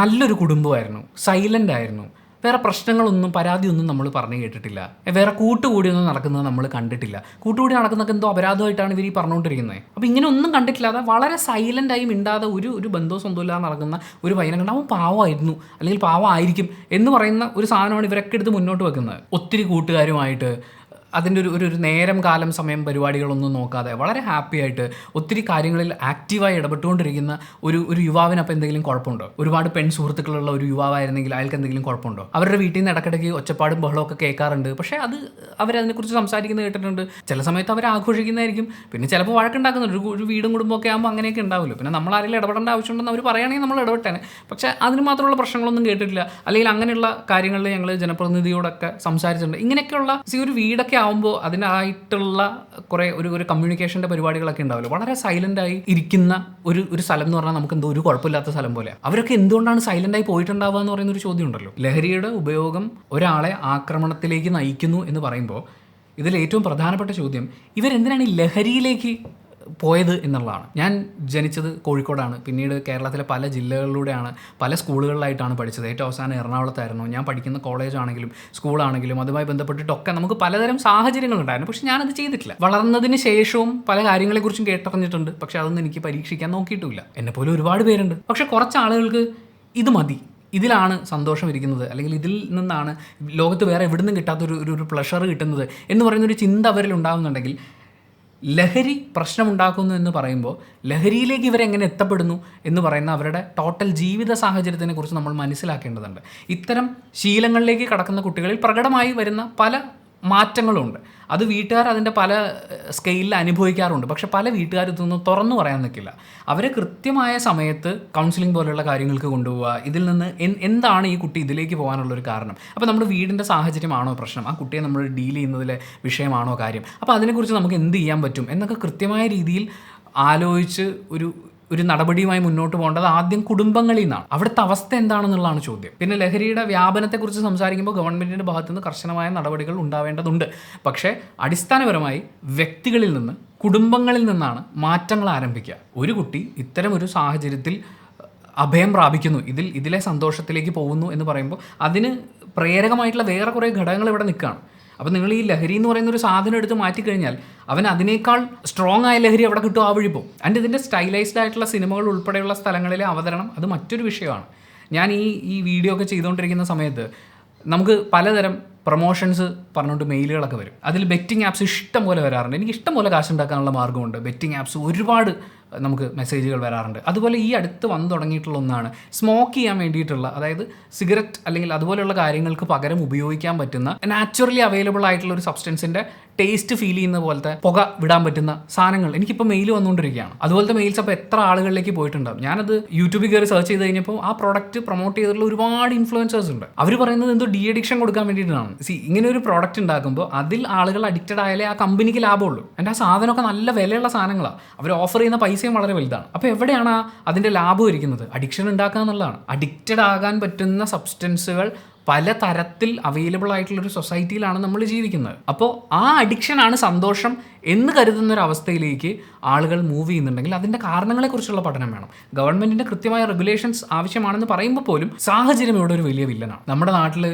നല്ലൊരു കുടുംബമായിരുന്നു, സൈലൻ്റ് ആയിരുന്നു, വേറെ പ്രശ്നങ്ങളൊന്നും പരാതിയൊന്നും നമ്മൾ പറഞ്ഞു കേട്ടിട്ടില്ല, വേറെ കൂട്ടുകൂടിയൊന്നും നടക്കുന്നത് നമ്മൾ കണ്ടിട്ടില്ല, കൂട്ടുകൂടി നടക്കുന്നതൊക്കെ എന്തോ അപരാധമായിട്ടാണ് ഇവർ ഈ പറഞ്ഞുകൊണ്ടിരിക്കുന്നത്. അപ്പോൾ ഇങ്ങനെ ഒന്നും കണ്ടിട്ടില്ലാതെ വളരെ സൈലൻ്റായി മിണ്ടാതെ ഒരു ബന്ധവും സ്വന്തമില്ലാതെ നടക്കുന്ന ഒരു പയ്യനെ കണ്ട് അവൻ പാവമായിരുന്നു അല്ലെങ്കിൽ പാവമായിരിക്കും എന്ന് പറയുന്ന ഒരു സാധനമാണ് ഇവരൊക്കെ എടുത്ത് മുന്നോട്ട് വെക്കുന്നത്. ഒത്തിരി കൂട്ടുകാരുമായിട്ട് അതിൻ്റെ ഒരു നേരം കാലം സമയം പരിപാടികളൊന്നും നോക്കാതെ വളരെ ഹാപ്പി ആയിട്ട് ഒത്തിരി കാര്യങ്ങളിൽ ആക്റ്റീവായി ഇടപെട്ടുകൊണ്ടിരിക്കുന്ന ഒരു യുവാവിന് അപ്പോൾ എന്തെങ്കിലും കുഴപ്പമുണ്ടോ? ഒരുപാട് പെൺ സുഹൃത്തുക്കളുള്ള ഒരു യുവാവായിരുന്നെങ്കിൽ അയാൾക്ക് എന്തെങ്കിലും കുഴപ്പമുണ്ടോ? അവരുടെ വീട്ടിൽ നിന്ന് ഇടയ്ക്കിടയ്ക്ക് ഒച്ചപ്പാടും ബഹളമൊക്കെ കേൾക്കാറുണ്ട്. പക്ഷേ അവരതിനെക്കുറിച്ച് സംസാരിക്കുന്നത് കേട്ടിട്ടുണ്ട്. ചില സമയത്ത് അവർ ആഘോഷിക്കുന്നതായിരിക്കും, പിന്നെ ചിലപ്പോൾ വഴക്കുണ്ടാക്കുന്നുണ്ട്. ഒരു വീടും കുടുംബമൊക്കെ ആകുമ്പോൾ അങ്ങനെയൊക്കെ ഉണ്ടാവുമല്ലോ. പിന്നെ നമ്മൾ ആരെങ്കിലും ഇടപെടേണ്ട ആവശ്യമുണ്ടെന്ന് അവർ പറയുകയാണെങ്കിൽ നമ്മൾ ഇടപെട്ടേനെ. പക്ഷേ അതിന് മാത്രമുള്ള പ്രശ്നങ്ങളൊന്നും കേട്ടിട്ടില്ല. അല്ലെങ്കിൽ അങ്ങനെയുള്ള കാര്യങ്ങളിൽ ഞങ്ങൾ ജനപ്രതിനിധിയോടൊക്കെ സംസാരിച്ചിട്ടുണ്ട്. ഇങ്ങനെയൊക്കെയുള്ള ഒരു വീടൊക്കെ ആവുമ്പോൾ അതിനായിട്ടുള്ള കുറേ ഒരു കമ്മ്യൂണിക്കേഷൻ്റെ പരിപാടികളൊക്കെ ഉണ്ടാവില്ല. വളരെ സൈലൻ്റായി ഇരിക്കുന്ന ഒരു സ്ഥലം എന്ന് പറഞ്ഞാൽ നമുക്ക് എന്തോ ഒരു കുഴപ്പമില്ലാത്ത സ്ഥലം പോലെ. അവരൊക്കെ എന്തുകൊണ്ടാണ് സൈലൻ്റായി പോയിട്ടുണ്ടാവുക എന്ന് പറയുന്നൊരു ചോദ്യം ഉണ്ടല്ലോ. ലഹരിയുടെ ഉപയോഗം ഒരാളെ ആക്രമണത്തിലേക്ക് നയിക്കുന്നു എന്ന് പറയുമ്പോൾ ഇതിൽ ഏറ്റവും പ്രധാനപ്പെട്ട ചോദ്യം ഇവരെന്തിനാണ് ഈ ലഹരിയിലേക്ക് പോയത് എന്നുള്ളതാണ്. ഞാൻ ജനിച്ചത് കോഴിക്കോടാണ്. പിന്നീട് കേരളത്തിലെ പല ജില്ലകളിലൂടെയാണ്, പല സ്കൂളുകളിലായിട്ടാണ് പഠിച്ചത്. ഏറ്റവും അവസാനം എറണാകുളത്തായിരുന്നു. ഞാൻ പഠിക്കുന്ന കോളേജാണെങ്കിലും സ്കൂളാണെങ്കിലും അതുമായി ബന്ധപ്പെട്ടിട്ടൊക്കെ നമുക്ക് പലതരം സാഹചര്യങ്ങളുണ്ടായിരുന്നു. പക്ഷേ ഞാനത് ചെയ്തിട്ടില്ല. വളർന്നതിന് ശേഷവും പല കാര്യങ്ങളെക്കുറിച്ചും കേട്ടറിഞ്ഞിട്ടുണ്ട്. പക്ഷേ അതൊന്നും എനിക്ക് പരീക്ഷിക്കാൻ നോക്കിയിട്ടുമില്ല. എന്നെപ്പോലെ ഒരുപാട് പേരുണ്ട്. പക്ഷേ കുറച്ച് ആളുകൾക്ക് ഇത് മതി, ഇതിലാണ് സന്തോഷം ഇരിക്കുന്നത്, അല്ലെങ്കിൽ ഇതിൽ നിന്നാണ് ലോകത്ത് വേറെ എവിടെ നിന്നും കിട്ടാത്തൊരു പ്ലഷർ കിട്ടുന്നത് എന്ന് പറയുന്നൊരു ചിന്ത അവരിൽ ഉണ്ടാകുന്നുണ്ടെങ്കിൽ, ലഹരി പ്രശ്നമുണ്ടാക്കുന്നു എന്ന് പറയുമ്പോൾ ലഹരിയിലേക്ക് ഇവരെങ്ങനെ എത്തപ്പെടുന്നു എന്ന് പറയുന്ന അവരുടെ ടോട്ടൽ ജീവിത സാഹചര്യത്തിനെ കുറിച്ച് നമ്മൾ മനസ്സിലാക്കേണ്ടതുണ്ട്. ഇത്തരം ശീലങ്ങളിലേക്ക് കടക്കുന്ന കുട്ടികളിൽ പ്രകടമായി വരുന്ന പല മാറ്റങ്ങളുണ്ട്. അത് വീട്ടുകാർ അതിൻ്റെ പല സ്കെയിലിൽ അനുഭവിക്കാറുണ്ട്. പക്ഷെ പല വീട്ടുകാരും ഇതൊന്നും തുറന്നു പറയാൻ നിൽക്കില്ല. അവരെ കൃത്യമായ സമയത്ത് കൗൺസിലിംഗ് പോലെയുള്ള കാര്യങ്ങൾക്ക് കൊണ്ടുപോവുക. ഇതിൽ നിന്ന് എന്താണ് ഈ കുട്ടി ഇതിലേക്ക് പോകാനുള്ളൊരു കാരണം, അപ്പോൾ നമ്മുടെ വീടിൻ്റെ സാഹചര്യമാണോ പ്രശ്നം, ആ കുട്ടിയെ നമ്മൾ ഡീൽ ചെയ്യുന്നതിലെ വിഷയമാണോ കാര്യം, അപ്പോൾ അതിനെക്കുറിച്ച് നമുക്ക് എന്ത് ചെയ്യാൻ പറ്റും എന്നൊക്കെ കൃത്യമായ രീതിയിൽ ആലോചിച്ച് ഒരു നടപടിയുമായി മുന്നോട്ട് പോകേണ്ടത് ആദ്യം കുടുംബങ്ങളിൽ നിന്നാണ്. അവിടുത്തെ അവസ്ഥ എന്താണെന്നുള്ളതാണ് ചോദ്യം. പിന്നെ ലഹരിയുടെ വ്യാപനത്തെക്കുറിച്ച് സംസാരിക്കുമ്പോൾ ഗവൺമെൻറ്റിൻ്റെ ഭാഗത്തുനിന്ന് കർശനമായ നടപടികൾ ഉണ്ടാവേണ്ടതുണ്ട്. പക്ഷേ അടിസ്ഥാനപരമായി വ്യക്തികളിൽ നിന്ന്, കുടുംബങ്ങളിൽ നിന്നാണ് മാറ്റങ്ങൾ ആരംഭിക്കുക. ഒരു കുട്ടി ഇത്തരം ഒരു സാഹചര്യത്തിൽ അഭയം പ്രാപിക്കുന്നു, ഇതിലെ സന്തോഷത്തിലേക്ക് പോകുന്നു എന്ന് പറയുമ്പോൾ അതിന് പ്രേരകമായിട്ടുള്ള വേറെ കുറേ ഘടകങ്ങൾ ഇവിടെ നിൽക്കുകയാണ്. അപ്പോൾ നിങ്ങൾ ഈ ലഹരി എന്ന് പറയുന്ന ഒരു സാധനം എടുത്ത് മാറ്റിക്കഴിഞ്ഞാൽ അവൻ അതിനേക്കാൾ സ്ട്രോങ് ആയ ലഹരി അവിടെ കിട്ടും, ആ വഴി പോകും. ആൻഡ് ഇതിൻ്റെ സ്റ്റൈലൈസ്ഡ് ആയിട്ടുള്ള സിനിമകൾ ഉൾപ്പെടെയുള്ള സ്ഥലങ്ങളിലെ അവതരണം അത് മറ്റൊരു വിഷയമാണ്. ഞാൻ ഈ വീഡിയോ ഒക്കെ ചെയ്തുകൊണ്ടിരിക്കുന്ന സമയത്ത് നമുക്ക് പലതരം പ്രൊമോഷൻസ് പറഞ്ഞുകൊണ്ട് മെയിലുകളൊക്കെ വരും. അതിൽ ബെറ്റിംഗ് ആപ്സ് ഇഷ്ടം പോലെ വരാറുണ്ട്. എനിക്ക് ഇഷ്ടം പോലെ കാശുണ്ടാക്കാനുള്ള മാർഗ്ഗമുണ്ട്. ബെറ്റിംഗ് ആപ്സ് ഒരുപാട് നമുക്ക് മെസ്സേജുകൾ വരാറുണ്ട്. അതുപോലെ ഈ അടുത്ത് വന്നു തുടങ്ങിയിട്ടുള്ള ഒന്നാണ് സ്മോക്ക് ചെയ്യാൻ വേണ്ടിയിട്ടുള്ള, അതായത് സിഗരറ്റ് അല്ലെങ്കിൽ അതുപോലെയുള്ള കാര്യങ്ങൾക്ക് പകരം ഉപയോഗിക്കാൻ പറ്റുന്ന നാച്ചുറലി അവൈലബിൾ ആയിട്ടുള്ള ഒരു സബ്സ്റ്റൻസിൻ്റെ ടേസ്റ്റ് ഫീൽ ചെയ്യുന്ന പോലത്തെ പുക വിടാൻ പറ്റുന്ന സാധനങ്ങൾ എനിക്കിപ്പോൾ മെയിൽ വന്നുകൊണ്ടിരിക്കുകയാണ്. അതുപോലത്തെ മെയിൽസ് അപ്പോൾ എത്ര ആളുകളിലേക്ക് പോയിട്ടുണ്ടാകും. ഞാനത് യൂട്യൂബിൽ കയറി സെർച്ച് ചെയ്ത് കഴിഞ്ഞപ്പോൾ ആ പ്രോഡക്റ്റ് പ്രൊമോട്ട് ചെയ്തിട്ടുള്ള ഒരുപാട് ഇൻഫ്ലുവൻസേഴ്സ് ഉണ്ട്. അവർ പറയുന്നത് എന്തോ ഡി അഡിക്ഷൻ കൊടുക്കാൻ വേണ്ടിയിട്ടാണ്. ഇങ്ങനെ ഒരു പ്രോഡക്റ്റ് ഉണ്ടാക്കുമ്പോൾ അതിൽ ആളുകൾ അഡിക്റ്റഡ് ആയാലേ ആ കമ്പനിക്ക് ലാഭമുള്ളൂ. എൻ്റെ ആ സാധനമൊക്കെ നല്ല വിലയുള്ള സാധനങ്ങളാണ്, അവർ ഓഫർ ചെയ്യുന്ന പൈസയും വളരെ വലുതാണ്. അപ്പോൾ എവിടെയാണ് അതിൻ്റെ ലാഭം ഇരിക്കുന്നത്? അഡിക്ഷൻ ഉണ്ടാക്കുക എന്നുള്ളതാണ്. അഡിക്റ്റഡ് ആകാൻ പറ്റുന്ന സബ്സ്റ്റൻസുകൾ പല തരത്തിൽ അവൈലബിൾ ആയിട്ടുള്ളൊരു സൊസൈറ്റിയിലാണ് നമ്മൾ ജീവിക്കുന്നത്. അപ്പോൾ ആ അഡിക്ഷനാണ് സന്തോഷം എന്ന് കരുതുന്നൊരവസ്ഥയിലേക്ക് ആളുകൾ മൂവ് ചെയ്യുന്നുണ്ടെങ്കിൽ അതിൻ്റെ കാരണങ്ങളെക്കുറിച്ചുള്ള പഠനം വേണം. ഗവൺമെൻറ്റിൻ്റെ കൃത്യമായ റെഗുലേഷൻസ് ആവശ്യമാണെന്ന് പറയുമ്പോൾ പോലും സാഹചര്യം ഇവിടെ ഒരു വലിയ വില്ലനാണ്. നമ്മുടെ നാട്ടിൽ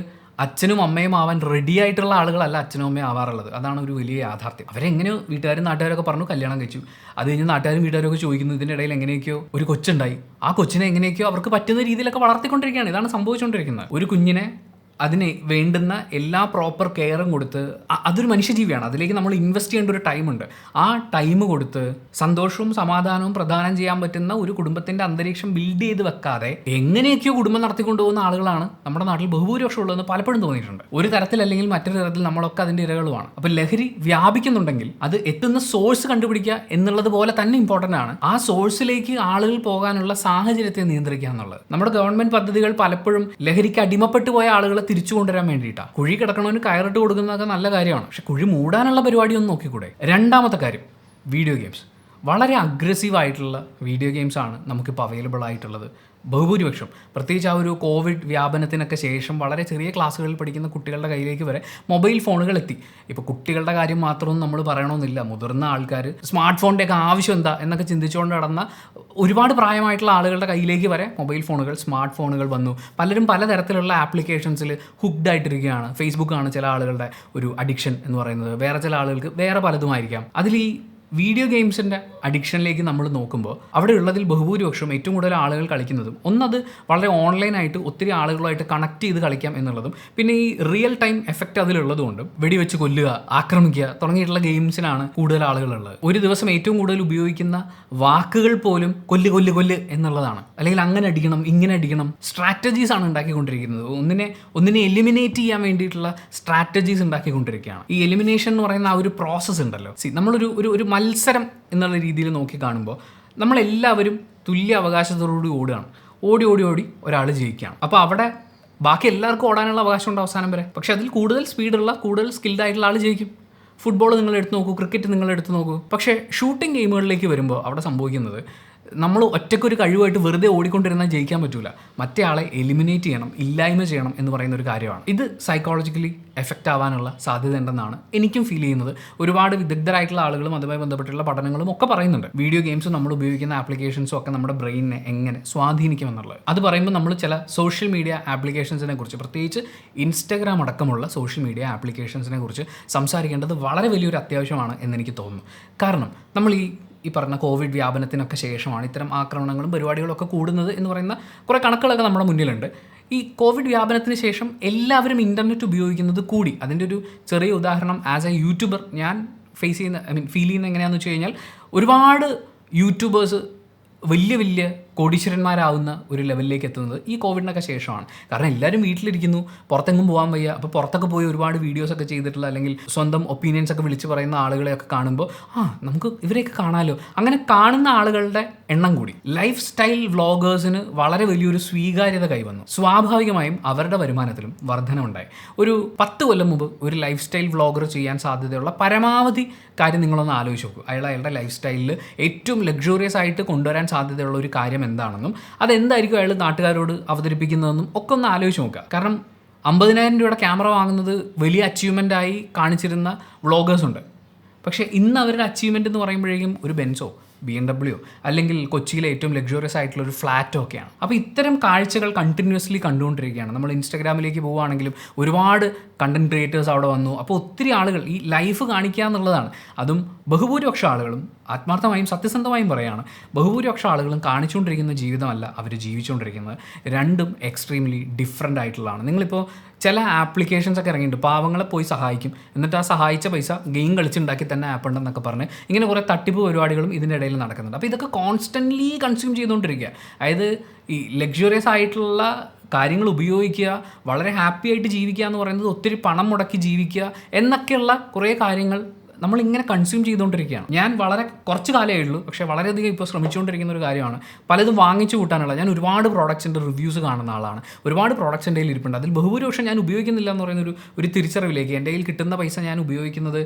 അച്ഛനും അമ്മയും ആവാൻ റെഡി ആയിട്ടുള്ള ആളുകളല്ല അച്ഛനും അമ്മയും ആവാറുള്ളത്. അതാണ് ഒരു വലിയ യാഥാർത്ഥ്യം. അവരെങ്ങനെയോ വീട്ടുകാരും നാട്ടുകാരൊക്കെ പറഞ്ഞു കല്യാണം കഴിച്ചു. അത് കഴിഞ്ഞ് നാട്ടുകാരും വീട്ടുകാരൊക്കെ ചോദിക്കുന്നു, ഇതിൻ്റെ ഇടയിൽ എങ്ങനെയൊക്കെയോ ഒരു കൊച്ചുണ്ടായി, ആ കൊച്ചിനെ എങ്ങനെയൊക്കെയോ അവർക്ക് പറ്റുന്ന രീതിയിലൊക്കെ വളർത്തിക്കൊണ്ടിരിക്കുകയാണ്. ഇതാണ് സംഭവിച്ചുകൊണ്ടിരിക്കുന്നത്. ഒരു കുഞ്ഞിനെ അതിന് വേണ്ടുന്ന എല്ലാ പ്രോപ്പർ കെയറും കൊടുത്ത്, അതൊരു മനുഷ്യജീവിയാണ്, അതിലേക്ക് നമ്മൾ ഇൻവെസ്റ്റ് ചെയ്യേണ്ട ഒരു ടൈമുണ്ട്. ആ ടൈം കൊടുത്ത് സന്തോഷവും സമാധാനവും പ്രദാനം ചെയ്യാൻ പറ്റുന്ന ഒരു കുടുംബത്തിൻ്റെ അന്തരീക്ഷം ബിൽഡ് ചെയ്ത് വെക്കാതെ എങ്ങനെയൊക്കെയോ കുടുംബം നടത്തിക്കൊണ്ടുപോകുന്ന ആളുകളാണ് നമ്മുടെ നാട്ടിൽ ബഹുഭൂരിപക്ഷം ഉള്ളതെന്ന് പലപ്പോഴും തോന്നിയിട്ടുണ്ട്. ഒരു തരത്തിൽ അല്ലെങ്കിൽ മറ്റൊരു തരത്തിൽ നമ്മളൊക്കെ അതിൻ്റെ ഇരകളുമാണ്. അപ്പോൾ ലഹരി വ്യാപിക്കുന്നുണ്ടെങ്കിൽ അത് എത്തുന്ന സോഴ്സ് കണ്ടുപിടിക്കുക എന്നുള്ളത് പോലെ തന്നെ ഇമ്പോർട്ടൻ്റ് ആണ് ആ സോഴ്സിലേക്ക് ആളുകൾ പോകാനുള്ള സാഹചര്യത്തെ നിയന്ത്രിക്കുക എന്നുള്ളത്. നമ്മുടെ ഗവൺമെൻറ് പദ്ധതികൾ പലപ്പോഴും ലഹരിക്ക് അടിമപ്പെട്ടു പോയ ആളുകളെ തിരിച്ചു കൊണ്ടുവരാൻ വേണ്ടിയിട്ടാണ്. കുഴി കിടക്കണവന് കയറിട്ട് കൊടുക്കുന്നതൊക്കെ നല്ല കാര്യമാണ്, പക്ഷെ കുഴി മൂടാനുള്ള പരിപാടി ഒന്ന് നോക്കിക്കൂടെ? രണ്ടാമത്തെ കാര്യം, വീഡിയോ ഗെയിംസ്. വളരെ അഗ്രസീവായിട്ടുള്ള വീഡിയോ ഗെയിംസാണ് നമുക്കിപ്പോൾ അവൈലബിൾ ആയിട്ടുള്ളത്. ബഹുഭൂരിപക്ഷം പ്രത്യേകിച്ച് ആ ഒരു കോവിഡ് വ്യാപനത്തിനൊക്കെ ശേഷം വളരെ ചെറിയ ക്ലാസ്സുകളിൽ പഠിക്കുന്ന കുട്ടികളുടെ കയ്യിലേക്ക് വരെ മൊബൈൽ ഫോണുകൾ എത്തി. ഇപ്പോൾ കുട്ടികളുടെ കാര്യം മാത്രമൊന്നും നമ്മൾ പറയണമെന്നില്ല, മുതിർന്ന ആൾക്കാർ സ്മാർട്ട് ഫോണിൻ്റെയൊക്കെ ആവശ്യം എന്താ എന്നൊക്കെ ചിന്തിച്ചുകൊണ്ട് നടന്ന ഒരുപാട് പ്രായമായിട്ടുള്ള ആളുകളുടെ കയ്യിലേക്ക് വരെ മൊബൈൽ ഫോണുകൾ, സ്മാർട്ട് ഫോണുകൾ വന്നു. പലരും പലതരത്തിലുള്ള ആപ്ലിക്കേഷൻസിൽ ഹുക്ഡ് ആയിട്ടിരിക്കുകയാണ്. ഫേസ്ബുക്കാണ് ചില ആളുകളുടെ ഒരു അഡിക്ഷൻ എന്ന് പറയുന്നത്, വേറെ ചില ആളുകൾക്ക് വേറെ പലതുമായിരിക്കാം. അതിൽ ഈ വീഡിയോ ഗെയിംസിൻ്റെ അഡിക്ഷനിലേക്ക് നമ്മൾ നോക്കുമ്പോൾ അവിടെ ഉള്ളതിൽ ബഹുഭൂരിപക്ഷം ഏറ്റവും കൂടുതൽ ആളുകൾ കളിക്കുന്നതും ഒന്നത് വളരെ ഓൺലൈനായിട്ട് ഒത്തിരി ആളുകളുമായിട്ട് കണക്ട് ചെയ്ത് കളിക്കാം എന്നുള്ളതും, പിന്നെ ഈ റിയൽ ടൈം എഫക്റ്റ് അതിലുള്ളതുകൊണ്ടും വെടിവെച്ച് കൊല്ലുക, ആക്രമിക്കുക തുടങ്ങിയിട്ടുള്ള ഗെയിംസിനാണ് കൂടുതൽ ആളുകളുള്ളത്. ഒരു ദിവസം ഏറ്റവും കൂടുതൽ ഉപയോഗിക്കുന്ന വാക്കുകൾ പോലും കൊല്ല് കൊല്ല് കൊല്ല് എന്നുള്ളതാണ്. അല്ലെങ്കിൽ അങ്ങനെ അടിക്കണം, ഇങ്ങനെ അടിക്കണം, സ്ട്രാറ്റജീസ് ആണ് ഉണ്ടാക്കിക്കൊണ്ടിരിക്കുന്നത്. ഒന്നിനെ എലിമിനേറ്റ് ചെയ്യാൻ വേണ്ടിയിട്ടുള്ള സ്ട്രാറ്റജീസ് ഉണ്ടാക്കിക്കൊണ്ടിരിക്കുകയാണ്. ഈ എലിമിനേഷൻ എന്ന് പറയുന്ന ആ ഒരു പ്രോസസ്സ് ഉണ്ടല്ലോ, നമ്മളൊരു മത്സരം എന്നുള്ള രീതിയിൽ നോക്കി കാണുമ്പോൾ നമ്മളെല്ലാവരും തുല്യ അവകാശത്തോടുകൂടി ഓടുകയാണ്. ഓടി ഒരാൾ ജയിക്കുകയാണ്. അപ്പോൾ അവിടെ ബാക്കി എല്ലാവർക്കും ഓടാനുള്ള അവകാശമുണ്ട് അവസാനം വരെ. പക്ഷേ അതിൽ കൂടുതൽ സ്പീഡുള്ള, കൂടുതൽ സ്കിൽഡ് ആയിട്ടുള്ള ആൾ ജയിക്കും. ഫുട്ബോൾ നിങ്ങൾ എടുത്ത് നോക്കൂ, ക്രിക്കറ്റ് നിങ്ങൾ എടുത്ത് നോക്കൂ. പക്ഷേ ഷൂട്ടിംഗ് ഗെയിമുകളിലേക്ക് വരുമ്പോൾ അവിടെ സംഭവിക്കുന്നത് നമ്മൾ ഒറ്റയ്ക്കൊരു കഴിവായിട്ട് വെറുതെ ഓടിക്കൊണ്ടിരുന്നാൽ ജയിക്കാൻ പറ്റില്ല. മറ്റേ ആളെ എലിമിനേറ്റ് ചെയ്യണം, ഇല്ലായ്മ ചെയ്യണം എന്ന് പറയുന്ന ഒരു കാര്യമാണ്. ഇത് സൈക്കോളജിക്കലി എഫക്റ്റ് ആവാനുള്ള സാധ്യത ഉണ്ടെന്നാണ് എനിക്കും ഫീൽ ചെയ്യുന്നത്. ഒരുപാട് വിദഗ്ധരായിട്ടുള്ള ആളുകളും അതുമായി ബന്ധപ്പെട്ടുള്ള പഠനങ്ങളും ഒക്കെ പറയുന്നുണ്ട്. വീഡിയോ ഗെയിംസും നമ്മൾ ഉപയോഗിക്കുന്ന ആപ്ലിക്കേഷൻസും ഒക്കെ നമ്മുടെ ബ്രെയിനിനെ എങ്ങനെ സ്വാധീനിക്കുമെന്നുള്ളത്. അത് പറയുമ്പോൾ നമ്മൾ ചില സോഷ്യൽ മീഡിയ ആപ്ലിക്കേഷൻസിനെ കുറിച്ച്, പ്രത്യേകിച്ച് ഇൻസ്റ്റഗ്രാം അടക്കമുള്ള സോഷ്യൽ മീഡിയ ആപ്ലിക്കേഷൻസിനെ കുറിച്ച് സംസാരിക്കേണ്ടത് വളരെ വലിയൊരു അത്യാവശ്യമാണ് എന്നെനിക്ക് തോന്നുന്നു. കാരണം നമ്മൾ ഈ പറഞ്ഞ കോവിഡ് വ്യാപനത്തിനൊക്കെ ശേഷമാണ് ഇത്തരം ആക്രമണങ്ങളും പരിപാടികളൊക്കെ കൂടുന്നത് എന്ന് പറയുന്ന കുറേ കണക്കുകളൊക്കെ നമ്മുടെ മുന്നിലുണ്ട്. ഈ കോവിഡ് വ്യാപനത്തിന് ശേഷം എല്ലാവരും ഇൻ്റർനെറ്റ് ഉപയോഗിക്കുന്നത് കൂടി. അതിൻ്റെ ഒരു ചെറിയ ഉദാഹരണം ആസ് എ യൂട്യൂബർ ഞാൻ ഫീൽ ചെയ്യുന്ന എങ്ങനെയാണെന്ന് വെച്ച് കഴിഞ്ഞാൽ ഒരുപാട് യൂട്യൂബേഴ്സ് വലിയ കോടീശ്വരന്മാരാവുന്ന ഒരു ലെവലിലേക്ക് എത്തുന്നത് ഈ കോവിഡിനൊക്കെ ശേഷമാണ്. കാരണം എല്ലാവരും വീട്ടിലിരിക്കുന്നു, പുറത്തെങ്ങും പോകാൻ വയ്യ. അപ്പോൾ പുറത്തൊക്കെ പോയി ഒരുപാട് വീഡിയോസൊക്കെ ചെയ്തിട്ടുള്ള അല്ലെങ്കിൽ സ്വന്തം ഒപ്പീനിയൻസ് ഒക്കെ വിളിച്ച് പറയുന്ന ആളുകളെയൊക്കെ കാണുമ്പോൾ നമുക്ക് ഇവരെയൊക്കെ കാണാമല്ലോ. അങ്ങനെ കാണുന്ന ആളുകളുടെ എണ്ണം കൂടി. ലൈഫ് സ്റ്റൈൽ വ്ളോഗേഴ്സിന് വളരെ വലിയൊരു സ്വീകാര്യത കൈവന്നു. സ്വാഭാവികമായും അവരുടെ വരുമാനത്തിലും വർധനമുണ്ടായി. ഒരു 10 കൊല്ലം മുമ്പ് ഒരു ലൈഫ് സ്റ്റൈൽ വ്ളോഗർ ചെയ്യാൻ സാധ്യതയുള്ള പരമാവധി കാര്യം നിങ്ങളൊന്ന് ആലോചിച്ച് നോക്കൂ. അയാളുടെ ലൈഫ് സ്റ്റൈലിൽ ഏറ്റവും ലക്ഷറിയസ് ആയിട്ട് കൊണ്ടുവരാൻ സാധ്യതയുള്ള ഒരു കാര്യം എന്താണെന്നും അതെന്തായിരിക്കും അയാൾ നാട്ടുകാരോട് അവതരിപ്പിക്കുന്നതെന്നും ഒക്കെ ഒന്ന് ആലോചിച്ച് നോക്കുക. കാരണം 50,000 രൂപയുടെ ക്യാമറ വാങ്ങുന്നത് വലിയ അച്ചീവ്മെൻ്റായി കാണിച്ചിരുന്ന വ്ളോഗേഴ്സ് ഉണ്ട്. പക്ഷേ ഇന്ന് അവരുടെ അച്ചീവ്മെൻ്റ് എന്ന് പറയുമ്പോഴേക്കും ഒരു ബെൻസോ BMW അല്ലെങ്കിൽ കൊച്ചിയിലെ ഏറ്റവും ലക്ഷറിയസ് ആയിട്ടുള്ള ഒരു ഫ്ലാറ്റോ ഒക്കെയാണ്. അപ്പോൾ ഇത്തരം കാഴ്ചകൾ കണ്ടിന്യൂസ്ലി കണ്ടുകൊണ്ടിരിക്കുകയാണ്. നമ്മൾ ഇൻസ്റ്റാഗ്രാമിലേക്ക് പോവുകയാണെങ്കിലും ഒരുപാട് കണ്ടന്റ് ക്രിയേറ്റേഴ്സ് അവിടെ വന്നു. അപ്പോൾ ഒത്തിരി ആളുകൾ ഈ ലൈഫ് കാണിക്കുക എന്നുള്ളതാണ്. അതും ബഹുഭൂരിപക്ഷം ആളുകളും, ആത്മാർത്ഥമായും സത്യസന്ധമായും പറയുകയാണ്, ബഹുഭൂരിപക്ഷം ആളുകളും കാണിച്ചുകൊണ്ടിരിക്കുന്ന ജീവിതമല്ല അവർ ജീവിച്ചുകൊണ്ടിരിക്കുന്നത്. രണ്ടും എക്സ്ട്രീംലി ഡിഫറെൻ്റ് ആയിട്ടുള്ളതാണ്. നിങ്ങളിപ്പോൾ ചില ആപ്ലിക്കേഷൻസ് ഒക്കെ ഇറങ്ങിയിട്ടുണ്ട്, പാവങ്ങളെ പോയി സഹായിക്കും, എന്നിട്ട് ആ സഹായിച്ച പൈസ ഗെയിം കളിച്ചുണ്ടാക്കി തന്നെ ആപ്പ് ഉണ്ടെന്നൊക്കെ പറഞ്ഞ് ഇങ്ങനെ കുറേ തട്ടിപ്പ് പരിപാടികളും ഇതിൻ്റെ ഇടയിൽ നടക്കുന്നുണ്ട്. അപ്പോൾ ഇതൊക്കെ കോൺസ്റ്റൻ്റ്ലി കൺസ്യൂം ചെയ്തുകൊണ്ടിരിക്കുക. അതായത് ഈ ലക്ഷറിയസ് ആയിട്ടുള്ള കാര്യങ്ങൾ ഉപയോഗിക്കുക, വളരെ ഹാപ്പി ആയിട്ട് ജീവിക്കുക എന്ന് പറയുന്നത് ഒത്തിരി പണം മുടക്കി ജീവിക്കുക എന്നൊക്കെയുള്ള കുറേ കാര്യങ്ങൾ നമ്മളിങ്ങനെ കൺസ്യൂം ചെയ്തുകൊണ്ടിരിക്കുകയാണ്. ഞാൻ വളരെ കുറച്ച് കാലമേ ഉള്ളൂ, പക്ഷേ വളരെയധികം ഇപ്പോൾ ശ്രമിച്ചുകൊണ്ടിരിക്കുന്ന ഒരു കാര്യമാണ് പലതും വാങ്ങിച്ചു കൂട്ടാനുള്ള. ഞാൻ ഒരുപാട് പ്രോഡക്റ്റ്സിൻ്റെ റിവ്യൂസ് കാണുന്ന ആളാണ്. ഒരുപാട് പ്രോഡക്റ്റ്സ് എൻ്റെ കയ്യിൽ ഇരിപ്പുണ്ട്. അതിൽ ബഹുഭൂരിപക്ഷം ഞാൻ ഉപയോഗിക്കുന്നില്ല എന്ന് പറയുന്ന ഒരു തിരിച്ചറിവിലേക്ക് എൻ്റെ കയ്യിൽ കിട്ടുന്ന പൈസ ഞാൻ ഉപയോഗിക്കുന്നത്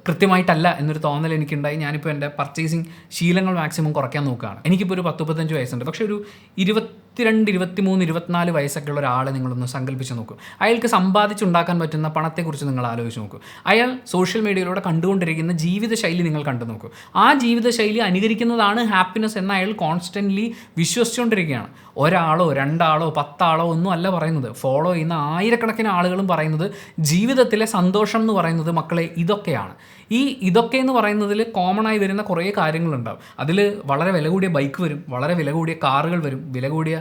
കൃത്യമായിട്ടല്ല എന്നൊരു തോന്നൽ എനിക്കുണ്ടായി. ഞാനിപ്പോൾ എൻ്റെ പർച്ചേസിങ് ശീലങ്ങൾ മാക്സിമം കുറയ്ക്കാൻ നോക്കുകയാണ്. എനിക്കിപ്പോൾ ഒരു 10-15 വയസ്സുണ്ട്. പക്ഷേ ഒരു 22, 23, 24 വയസ്സൊക്കെ ഉള്ള ഒരാളെ നിങ്ങളൊന്ന് സങ്കല്പിച്ച് നോക്കും. അയാൾക്ക് സമ്പാദിച്ചുണ്ടാക്കാൻ പറ്റുന്ന പണത്തെക്കുറിച്ച് നിങ്ങൾ ആലോചിച്ച് നോക്കൂ. അയാൾ സോഷ്യൽ മീഡിയയിലൂടെ കണ്ടുകൊണ്ടിരിക്കുന്ന ജീവിതശൈലി നിങ്ങൾ കണ്ടു നോക്കൂ. ആ ജീവിതശൈലി അനുകരിക്കുന്നതാണ് ഹാപ്പിനെസ് എന്ന് അയാൾ കോൺസ്റ്റൻ്റ്ലി വിശ്വസിച്ചുകൊണ്ടിരിക്കുകയാണ്. ഒരാളോ 2 ആളോ 10 ആളോ ഒന്നും അല്ല പറയുന്നത്. ഫോളോ ചെയ്യുന്ന ആയിരക്കണക്കിന് ആളുകളും പറയുന്നത് ജീവിതത്തിലെ സന്തോഷം എന്ന് പറയുന്നത് മക്കളെ ഇതൊക്കെയാണ്. ഇതൊക്കെ എന്ന് പറയുന്നതിൽ കോമൺ ആയി വരുന്ന കുറേ കാര്യങ്ങളുണ്ടാവും. അതിൽ വളരെ വില കൂടിയ ബൈക്ക് വരും, വളരെ വില കൂടിയ കാറുകൾ വരും, വില കൂടിയ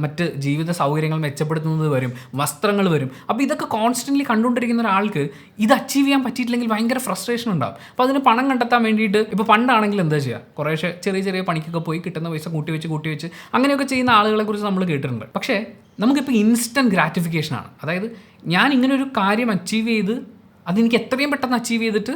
മറ്റ് ജീവിത സൗകര്യങ്ങൾ മെച്ചപ്പെടുത്തുന്നത് വരും, വസ്ത്രങ്ങൾ വരും. അപ്പോൾ ഇതൊക്കെ കോൺസ്റ്റൻ്റ്ലി കണ്ടുകൊണ്ടിരിക്കുന്ന ഒരാൾക്ക് ഇത് അച്ചീവ് ചെയ്യാൻ പറ്റിയിട്ടില്ലെങ്കിൽ ഭയങ്കര ഫ്രസ്ട്രേഷൻ ഉണ്ടാവും. അപ്പോൾ അതിന് പണം കണ്ടെത്താൻ വേണ്ടിയിട്ട് ഇപ്പോൾ പണ്ടാണെങ്കിൽ എന്താ ചെയ്യുക, കുറേശ്ശെ ചെറിയ പണിക്കൊക്കെ പോയി കിട്ടുന്ന പൈസ കൂട്ടി വെച്ച് അങ്ങനെയൊക്കെ ചെയ്യുന്ന ആളുകളെക്കുറിച്ച് നമ്മൾ കേട്ടിട്ടുണ്ട്. പക്ഷേ നമുക്കിപ്പോൾ ഇൻസ്റ്റൻറ്റ് ഗ്രാറ്റിഫിക്കേഷനാണ്. അതായത് ഞാൻ ഇങ്ങനെ ഒരു കാര്യം അച്ചീവ് ചെയ്ത് അതെനിക്ക് എത്രയും പെട്ടെന്ന് അച്ചീവ് ചെയ്തിട്ട്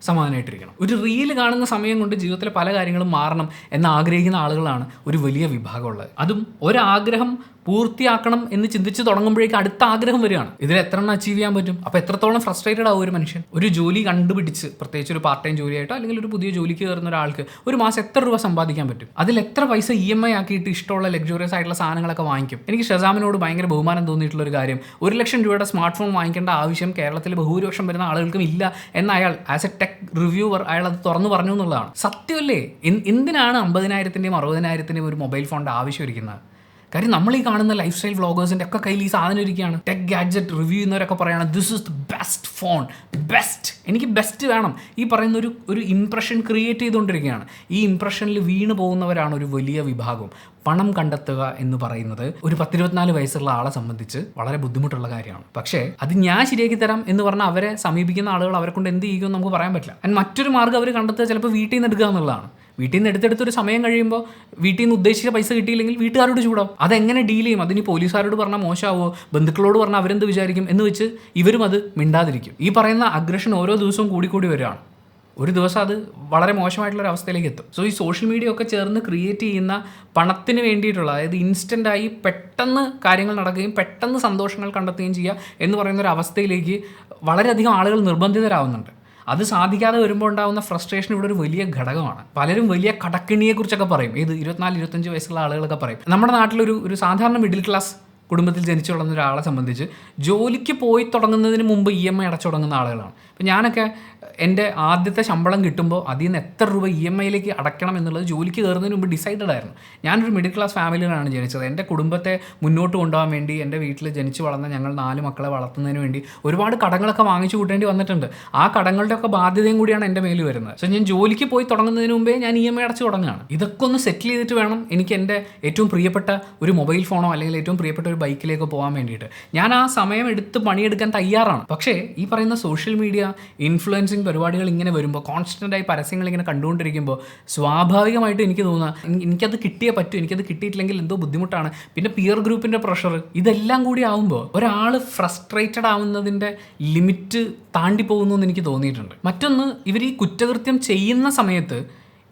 സമാധാനമായിട്ടിരിക്കണം. ഒരു റീല് കാണുന്ന സമയം കൊണ്ട് ജീവിതത്തിലെ പല കാര്യങ്ങളും മാറണം എന്ന് ആഗ്രഹിക്കുന്ന ആളുകളാണ് ഒരു വലിയ വിഭാഗമുള്ളത്. അതും ഒരാഗ്രഹം പൂർത്തിയാക്കണം എന്ന് ചിന്തിച്ച് തുടങ്ങുമ്പോഴേക്കും അടുത്ത ആഗ്രഹം വരികയാണ്. ഇതിൽ എത്ര എണ്ണം അച്ചീവ് ചെയ്യാൻ പറ്റും? അപ്പോൾ എത്രത്തോളം ഫ്രസ്ട്രേറ്റഡ് ആവും ഒരു മനുഷ്യൻ. ഒരു ജോലി കണ്ടുപിടിച്ച്, പ്രത്യേകിച്ച് ഒരു പാർട്ട് ടൈം ജോലിയായിട്ടോ അല്ലെങ്കിൽ ഒരു പുതിയ ജോലിക്ക് കയറുന്ന ഒരാൾക്ക് ഒരു മാസം എത്ര രൂപ സമ്പാദിക്കാൻ പറ്റും? അതിൽ എത്ര പൈസ EMI ആക്കിയിട്ട് ഇഷ്ടമുള്ള ലക്ഷറിയസ് ആയിട്ടുള്ള സാധനങ്ങളൊക്കെ വാങ്ങിക്കും? എനിക്ക് ഷസാമിനോട് ഭയങ്കര ബഹുമാനം തോന്നിയിട്ടുള്ള ഒരു കാര്യം, 1 ലക്ഷം രൂപയുടെ സ്മാർട്ട് ഫോൺ വാങ്ങിക്കേണ്ട ആവശ്യം കേരളത്തിൽ ബഹുഭൂരിപക്ഷം വരുന്ന ആളുകൾക്കും ഇല്ല എന്ന് അയാൾ ആസ് എ ടെക് റിവ്യൂവർ അയാൾ അത് തുറന്നു പറഞ്ഞു എന്നുള്ളതാണ്. സത്യമല്ലേ? എന്തിനാണ് 50,000-ൻ്റെയും 60,000-ൻ്റെയും ഒരു മൊബൈൽ ഫോണിൻ്റെ ആവശ്യം ഇരിക്കുന്നത്? കാര്യം നമ്മൾ ഈ കാണുന്ന ലൈഫ് സ്റ്റൈൽ വ്ളോഗേഴ്സിൻ്റെ ഒക്കെ കയ്യിൽ ഈ സാധനം ഇരിക്കുകയാണ്. ടെക് ഗാഡ്ജറ്റ് റിവ്യൂ ചെയ്യുന്നവരൊക്കെ പറയുകയാണ് this is the best phone, best, എനിക്ക് ബെസ്റ്റ് വേണം. ഈ പറയുന്ന ഒരു ഇംപ്രഷൻ ക്രിയേറ്റ് ചെയ്തുകൊണ്ടിരിക്കുകയാണ്. ഈ ഇംപ്രഷനിൽ വീണ് പോകുന്നവരാണ് ഒരു വലിയ വിഭാഗം. പണം കണ്ടെത്തുക എന്ന് പറയുന്നത് ഒരു 10-24 വയസ്സുള്ള ആളെ സംബന്ധിച്ച് വളരെ ബുദ്ധിമുട്ടുള്ള കാര്യമാണ്. പക്ഷേ അത് ഞാൻ ശരിയാക്കി തരാം എന്ന് പറഞ്ഞാൽ അവരെ സമീപിക്കുന്ന ആളുകൾ അവരെ കൊണ്ട് എന്ത് ചെയ്യുമെന്ന് നമുക്ക് പറയാൻ പറ്റില്ല. ആൻഡ് മറ്റൊരു മാർഗ്ഗം അവർ കണ്ടെത്തുക ചിലപ്പോൾ വീട്ടിൽ നിന്ന് എടുക്കുക എന്നുള്ളതാണ്. വീട്ടിൽ നിന്ന് എടുത്തെടുത്തൊരു സമയം കഴിയുമ്പോൾ വീട്ടിൽ നിന്ന് ഉദ്ദേശിച്ച പൈസ കിട്ടിയില്ലെങ്കിൽ വീട്ടുകാരോട് ചൂടാവും. അതെങ്ങനെ ഡീൽ ചെയ്യും? അതിന് പോലീസുകാരോട് പറഞ്ഞാൽ മോശമാവോ, ബന്ധുക്കളോട് പറഞ്ഞാൽ അവരെന്ത് വിചാരിക്കും എന്ന് വെച്ച് ഇവരും അത് മിണ്ടാതിരിക്കും. ഈ പറയുന്ന അഗ്രഷൻ ഓരോ ദിവസവും കൂടി വരികയാണ്. ഒരു ദിവസം അത് വളരെ മോശമായിട്ടുള്ളൊരു അവസ്ഥയിലേക്ക് എത്തും. സോ ഈ സോഷ്യൽ മീഡിയ ഒക്കെ ചേർന്ന് ക്രിയേറ്റ് ചെയ്യുന്ന പണത്തിന് വേണ്ടിയിട്ടുള്ള, അതായത് ഇൻസ്റ്റൻ്റായി പെട്ടെന്ന് കാര്യങ്ങൾ നടക്കുകയും പെട്ടെന്ന് സന്തോഷങ്ങൾ കണ്ടെത്തുകയും ചെയ്യുക എന്ന് പറയുന്ന ഒരു അവസ്ഥയിലേക്ക് വളരെയധികം ആളുകൾ നിർബന്ധിതരാകുന്നുണ്ട്. അത് സാധിക്കാതെ വരുമ്പോൾ ഉണ്ടാകുന്ന ഫ്രസ്ട്രേഷൻ ഇവിടെ ഒരു വലിയ ഘടകമാണ്. പലരും വലിയ കടക്കിണിയെക്കുറിച്ചൊക്കെ പറയും. 24-25 വയസ്സുള്ള ആളുകളൊക്കെ പറയും. നമ്മുടെ നാട്ടിലൊരു സാധാരണ മിഡിൽ ക്ലാസ് കുടുംബത്തിൽ ജനിച്ചു വളർന്ന ഒരാളെ സംബന്ധിച്ച് ജോലിക്ക് പോയി തുടങ്ങുന്നതിന് മുമ്പ് EMI അടച്ചു തുടങ്ങുന്ന ആളുകളാണ്. അപ്പോൾ ഞാനൊക്കെ എൻ്റെ ആദ്യത്തെ ശമ്പളം കിട്ടുമ്പോൾ അതിൽ നിന്ന് എത്ര രൂപ EMI അടയ്ക്കണം എന്നുള്ളത് ജോലിക്ക് കയറുന്നതിന് മുമ്പ് ഡിസൈഡഡ് ആയിരുന്നു. ഞാനൊരു മിഡിൽ ക്ലാസ് ഫാമിലിയിലാണ് ജനിച്ചത്. എൻ്റെ കുടുംബത്തെ മുന്നോട്ട് കൊണ്ടുപോകാൻ വേണ്ടി എൻ്റെ വീട്ടിൽ ജനിച്ച് വളർന്ന ഞങ്ങൾ 4 മക്കളെ വളർത്തുന്നതിന് വേണ്ടി ഒരുപാട് കടങ്ങളൊക്കെ വാങ്ങിച്ചു കൂട്ടേണ്ടി വന്നിട്ടുണ്ട്. ആ കടങ്ങളുടെയൊക്കെ ബാധ്യതയും കൂടിയാണ് എൻ്റെ മേലിൽ വരുന്നത്. സോ ഞാൻ ജോലിക്ക് പോയി തുടങ്ങുന്നതിന് മുമ്പേ ഞാൻ EMI അടച്ച് തുടങ്ങുകയാണ്. ഇതൊക്കെ ഒന്ന് സെറ്റിൽ ചെയ്തിട്ട് വേണം എനിക്ക് എൻ്റെ ഏറ്റവും പ്രിയപ്പെട്ട ഒരു മൊബൈൽ ഫോണോ അല്ലെങ്കിൽ ഏറ്റവും പ്രിയപ്പെട്ട ഒരു ബൈക്കിലേക്ക് പോകാൻ വേണ്ടിയിട്ട്. ഞാൻ ആ സമയം എടുത്ത് പണിയെടുക്കാൻ തയ്യാറാണ്. പക്ഷേ ഈ പറയുന്ന സോഷ്യൽ മീഡിയ ഇൻഫ്ലുവൻസിങ് പരിപാടികൾ ഇങ്ങനെ വരുമ്പോൾ, കോൺസ്റ്റൻ്റായി പരസ്യങ്ങൾ ഇങ്ങനെ കണ്ടുകൊണ്ടിരിക്കുമ്പോൾ സ്വാഭാവികമായിട്ട് എനിക്ക് തോന്നുക എനിക്കത് കിട്ടിയേ പറ്റൂ, എനിക്കത് കിട്ടിയിട്ടില്ലെങ്കിൽ എന്തോ ബുദ്ധിമുട്ടാണ്. പിന്നെ പിയർ ഗ്രൂപ്പിൻ്റെ പ്രഷർ, ഇതെല്ലാം കൂടി ആകുമ്പോൾ ഒരാൾ ഫ്രസ്ട്രേറ്റഡ് ആവുന്നതിൻ്റെ ലിമിറ്റ് താണ്ടിപ്പോകുന്നു എന്ന് എനിക്ക് തോന്നിയിട്ടുണ്ട്. മറ്റൊന്ന്, ഇവർ ഈ കുറ്റകൃത്യം ചെയ്യുന്ന സമയത്ത്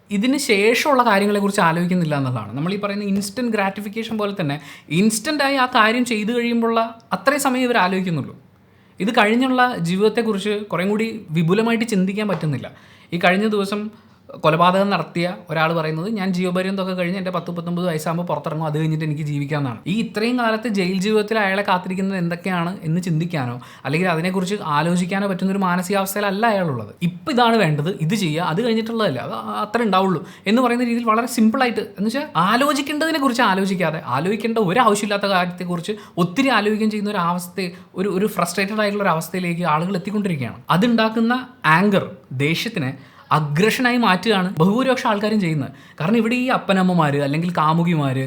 ഇതിന് ശേഷമുള്ള കാര്യങ്ങളെക്കുറിച്ച് ആലോചിക്കുന്നില്ല എന്നുള്ളതാണ്. നമ്മൾ ഈ പറയുന്ന ഇൻസ്റ്റൻറ്റ് ഗ്രാറ്റിഫിക്കേഷൻ പോലെ തന്നെ ഇൻസ്റ്റൻ്റായി ആ കാര്യം ചെയ്തു കഴിയുമ്പോഴുള്ള അത്രയും സമയം ഇവർ ആലോചിക്കുന്നുള്ളൂ. ഇത് കഴിഞ്ഞുള്ള ജീവിതത്തെക്കുറിച്ച് കുറേ കൂടി വിപുലമായിട്ട് ചിന്തിക്കാൻ പറ്റുന്നില്ല. ഈ കഴിഞ്ഞ ദിവസം കൊലപാതകം നടത്തിയ ഒരാൾ പറയുന്നത്, ഞാൻ ജീവപര്യന്തമൊക്കെ കഴിഞ്ഞ് എൻ്റെ 10-19 വയസ്സാകുമ്പോൾ പുറത്തിറങ്ങും, അത് കഴിഞ്ഞിട്ട് എനിക്ക് ജീവിക്കാമെന്നാണ്. ഈ ഇത്രയും കാലത്ത് ജയിൽ ജീവിതത്തിൽ അയാളെ കാത്തിരിക്കുന്നത് എന്തൊക്കെയാണ് എന്ന് ചിന്തിക്കാനോ അല്ലെങ്കിൽ അതിനെക്കുറിച്ച് ആലോചിക്കാനോ പറ്റുന്നൊരു മാനസികാവസ്ഥയിലല്ല അയാളുള്ളത്. ഇപ്പം ഇതാണ് വേണ്ടത്, ഇത് ചെയ്യുക, അത് കഴിഞ്ഞിട്ടുള്ളതല്ല, അത് അത്ര ഉണ്ടാവുള്ളൂ എന്ന് പറയുന്ന രീതിയിൽ വളരെ സിമ്പിളായിട്ട്, എന്ന് വെച്ചാൽ ആലോചിക്കേണ്ടതിനെ കുറിച്ച് ആലോചിക്കാതെ ആലോചിക്കേണ്ട ഒരാവശ്യമില്ലാത്ത കാര്യത്തെക്കുറിച്ച് ഒത്തിരി ആലോചിക്കുകയും ചെയ്യുന്ന ഒരു അവസ്ഥ, ഒരു ഫ്രസ്ട്രേറ്റഡ് ആയിട്ടുള്ള ഒരു അവസ്ഥയിലേക്ക് ആളുകൾ എത്തിക്കൊണ്ടിരിക്കുകയാണ്. അതുണ്ടാക്കുന്ന ആങ്കർ, ദേഷ്യത്തിനെ അഗ്രഷനായി മാറ്റുകയാണ് ബഹുഭൂരിപക്ഷം ആൾക്കാരും ചെയ്യുന്നത്. കാരണം ഇവിടെ ഈ അപ്പനമ്മമാർ അല്ലെങ്കിൽ കാമുകന്മാർ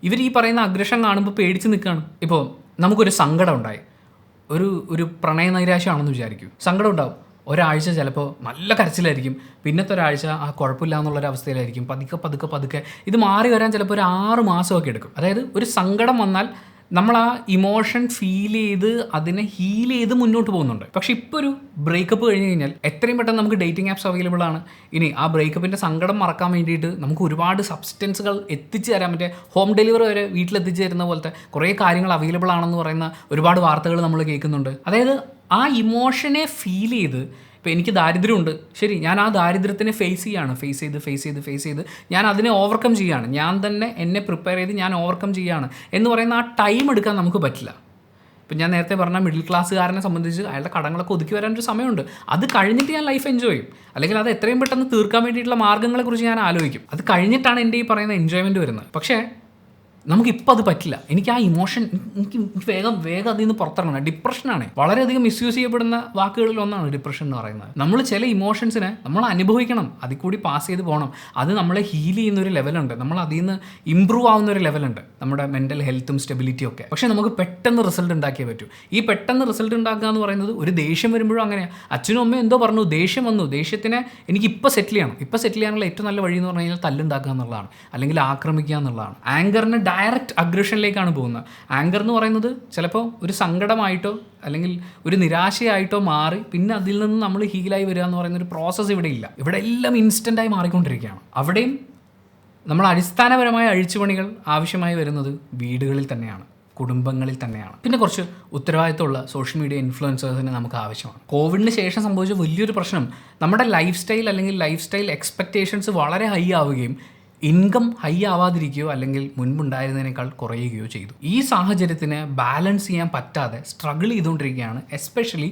ഇവർ ഈ പറയുന്ന അഗ്രഷൻ കാണുമ്പോൾ പേടിച്ച് നിൽക്കുകയാണ്. ഇപ്പോൾ നമുക്കൊരു സങ്കടം ഉണ്ടായി, ഒരു പ്രണയ നൈരാശ്യമാണെന്ന് വിചാരിക്കും. സങ്കടം ഉണ്ടാവും, ഒരാഴ്ച ചിലപ്പോൾ നല്ല കരച്ചിലായിരിക്കും, പിന്നത്തെ ഒരാഴ്ച ആ കുഴപ്പമില്ല എന്നുള്ളൊരവസ്ഥയിലായിരിക്കും. പതുക്കെ ഇത് മാറി വരാൻ ചിലപ്പോൾ ഒരു 6 മാസമൊക്കെ എടുക്കും. അതായത് ഒരു സങ്കടം വന്നാൽ നമ്മൾ ആ ഇമോഷൻ ഫീൽ ചെയ്ത് അതിനെ ഹീൽ ചെയ്ത് മുന്നോട്ട് പോകുന്നുണ്ട്. പക്ഷേ ഇപ്പോൾ ഒരു ബ്രേക്കപ്പ് കഴിഞ്ഞ് കഴിഞ്ഞാൽ എത്രയും പെട്ടെന്ന് നമുക്ക് ഡേറ്റിംഗ് ആപ്സ് അവൈലബിൾ ആണ്. ഇനി ആ ബ്രേക്കപ്പിൻ്റെ സങ്കടം മറക്കാൻ വേണ്ടിയിട്ട് നമുക്ക് ഒരുപാട് സബ്സ്റ്റൻസുകൾ എത്തിച്ചു തരാൻ പറ്റിയ, ഹോം ഡെലിവറി വരെ വീട്ടിലെത്തിച്ചു തരുന്ന പോലത്തെ കുറേ കാര്യങ്ങൾ അവൈലബിൾ ആണെന്ന് പറയുന്ന ഒരുപാട് വാർത്തകൾ നമ്മൾ കേൾക്കുന്നുണ്ട്. അതായത് ആ ഇമോഷനെ ഫീൽ ചെയ്ത്, ഇപ്പോൾ എനിക്ക് ദാരിദ്ര്യമുണ്ട്, ശരി, ഞാൻ ആ ദാരിദ്ര്യത്തിനെ ഫേസ് ചെയ്ത് ഞാൻ അതിനെ ഓവർകം ചെയ്യുകയാണ്, ഞാൻ തന്നെ എന്നെ പ്രിപ്പയർ ചെയ്ത് ഞാൻ ഓവർകം ചെയ്യുകയാണ് എന്ന് പറയുന്ന ആ ടൈം എടുക്കാൻ നമുക്ക് പറ്റില്ല. ഇപ്പം ഞാൻ നേരത്തെ പറഞ്ഞ മിഡിൽ ക്ലാസ്സുകാരനെ സംബന്ധിച്ച് അയാളുടെ കടങ്ങളൊക്കെ ഒതുക്കി വരാനൊരു സമയമുണ്ട്. അത് കഴിഞ്ഞിട്ട് ഞാൻ ലൈഫ് എൻജോയ് ചെയ്യും, അല്ലെങ്കിൽ അത് എത്രയും പെട്ടെന്ന് തീർക്കാൻ വേണ്ടിയിട്ടുള്ള മാർഗ്ഗങ്ങളെക്കുറിച്ച് ഞാൻ ആലോചിക്കും. അത് കഴിഞ്ഞിട്ടാണ് എൻ്റെ ഈ പറയുന്ന എൻജോയ്മെൻറ്റ് വരുന്നത്. പക്ഷേ നമുക്കിപ്പോൾ അത് പറ്റില്ല. എനിക്ക് ആ ഇമോഷൻ എനിക്ക് വേഗം അതിൽ നിന്ന് പുറത്തിറങ്ങണം. ഡിപ്രഷനാണ് വളരെയധികം മിസ്യൂസ് ചെയ്യപ്പെടുന്ന വാക്കുകളിൽ ഒന്നാണ് ഡിപ്രഷൻ എന്ന് പറയുന്നത്. നമ്മൾ ചില ഇമോഷൻസിനെ നമ്മൾ അനുഭവിക്കണം, അതിൽ കൂടി പാസ് ചെയ്ത് പോകണം. അത് നമ്മളെ ഹീൽ ചെയ്യുന്ന ഒരു ലെവലുണ്ട്, നമ്മൾ അതിൽ നിന്ന് ഇമ്പ്രൂവ് ആവുന്ന ഒരു ലെവലുണ്ട്, നമ്മുടെ മെൻ്റൽ ഹെൽത്തും സ്റ്റെബിലിറ്റിയും ഒക്കെ. പക്ഷേ നമുക്ക് പെട്ടെന്ന് റിസൾട്ട് ഉണ്ടാക്കിയേ പറ്റൂ. ഈ പെട്ടെന്ന് റിസൾട്ട് ഉണ്ടാക്കുക എന്ന് പറയുന്നത് ഒരു ദേഷ്യം വരുമ്പോഴും അങ്ങനെയാണ്. അച്ഛനും അമ്മയും എന്തോ പറഞ്ഞു, ദേഷ്യം വന്നു, ദേഷ്യത്തിനെ എനിക്ക് ഇപ്പോൾ സെറ്റിൽ ചെയ്യണം. ഇപ്പോൾ സെറ്റിൽ ചെയ്യാനുള്ള ഏറ്റവും നല്ല വഴി എന്ന് പറഞ്ഞു കഴിഞ്ഞാൽ തല്ലുണ്ടാക്കുക എന്നുള്ളതാണ്, അല്ലെങ്കിൽ ആക്രമിക്കുക എന്നുള്ളതാണ്. ആങ്കറിന് ഡയറക്റ്റ് അഗ്രഷനിലേക്കാണ് പോകുന്നത്. ആങ്കർ എന്ന് പറയുന്നത് ചിലപ്പോൾ ഒരു സങ്കടമായിട്ടോ അല്ലെങ്കിൽ ഒരു നിരാശയായിട്ടോ മാറി പിന്നെ അതിൽ നിന്ന് നമ്മൾ ഹീലായി വരിക എന്ന് പറയുന്ന ഒരു പ്രോസസ്സ് ഇവിടെ ഇല്ല. ഇവിടെ എല്ലാം ഇൻസ്റ്റൻ്റായി മാറിക്കൊണ്ടിരിക്കുകയാണ്. അവിടെയും നമ്മൾ അടിസ്ഥാനപരമായ അഴിച്ചുപണികൾ ആവശ്യമായി വരുന്നത് വീടുകളിൽ തന്നെയാണ്, കുടുംബങ്ങളിൽ തന്നെയാണ്. പിന്നെ കുറച്ച് ഉത്തരവാദിത്തമുള്ള സോഷ്യൽ മീഡിയ ഇൻഫ്ലുവൻസേഴ്സിന് നമുക്ക് ആവശ്യമാണ്. കോവിഡിന് ശേഷം സംഭവിച്ച വലിയൊരു പ്രശ്നം നമ്മുടെ ലൈഫ് സ്റ്റൈൽ അല്ലെങ്കിൽ ലൈഫ് സ്റ്റൈൽ എക്സ്പെക്റ്റേഷൻസ് വളരെ ഹൈ ആവുകയും ഇൻകം ഹൈ ആവാതിരിക്കുകയോ അല്ലെങ്കിൽ മുൻപുണ്ടായിരുന്നതിനേക്കാൾ കുറയുകയോ ചെയ്തു. ഈ സാഹചര്യത്തിന് ബാലൻസ് ചെയ്യാൻ പറ്റാതെ സ്ട്രഗിൾ ചെയ്തുകൊണ്ടിരിക്കുകയാണ്. എസ്പെഷ്യലി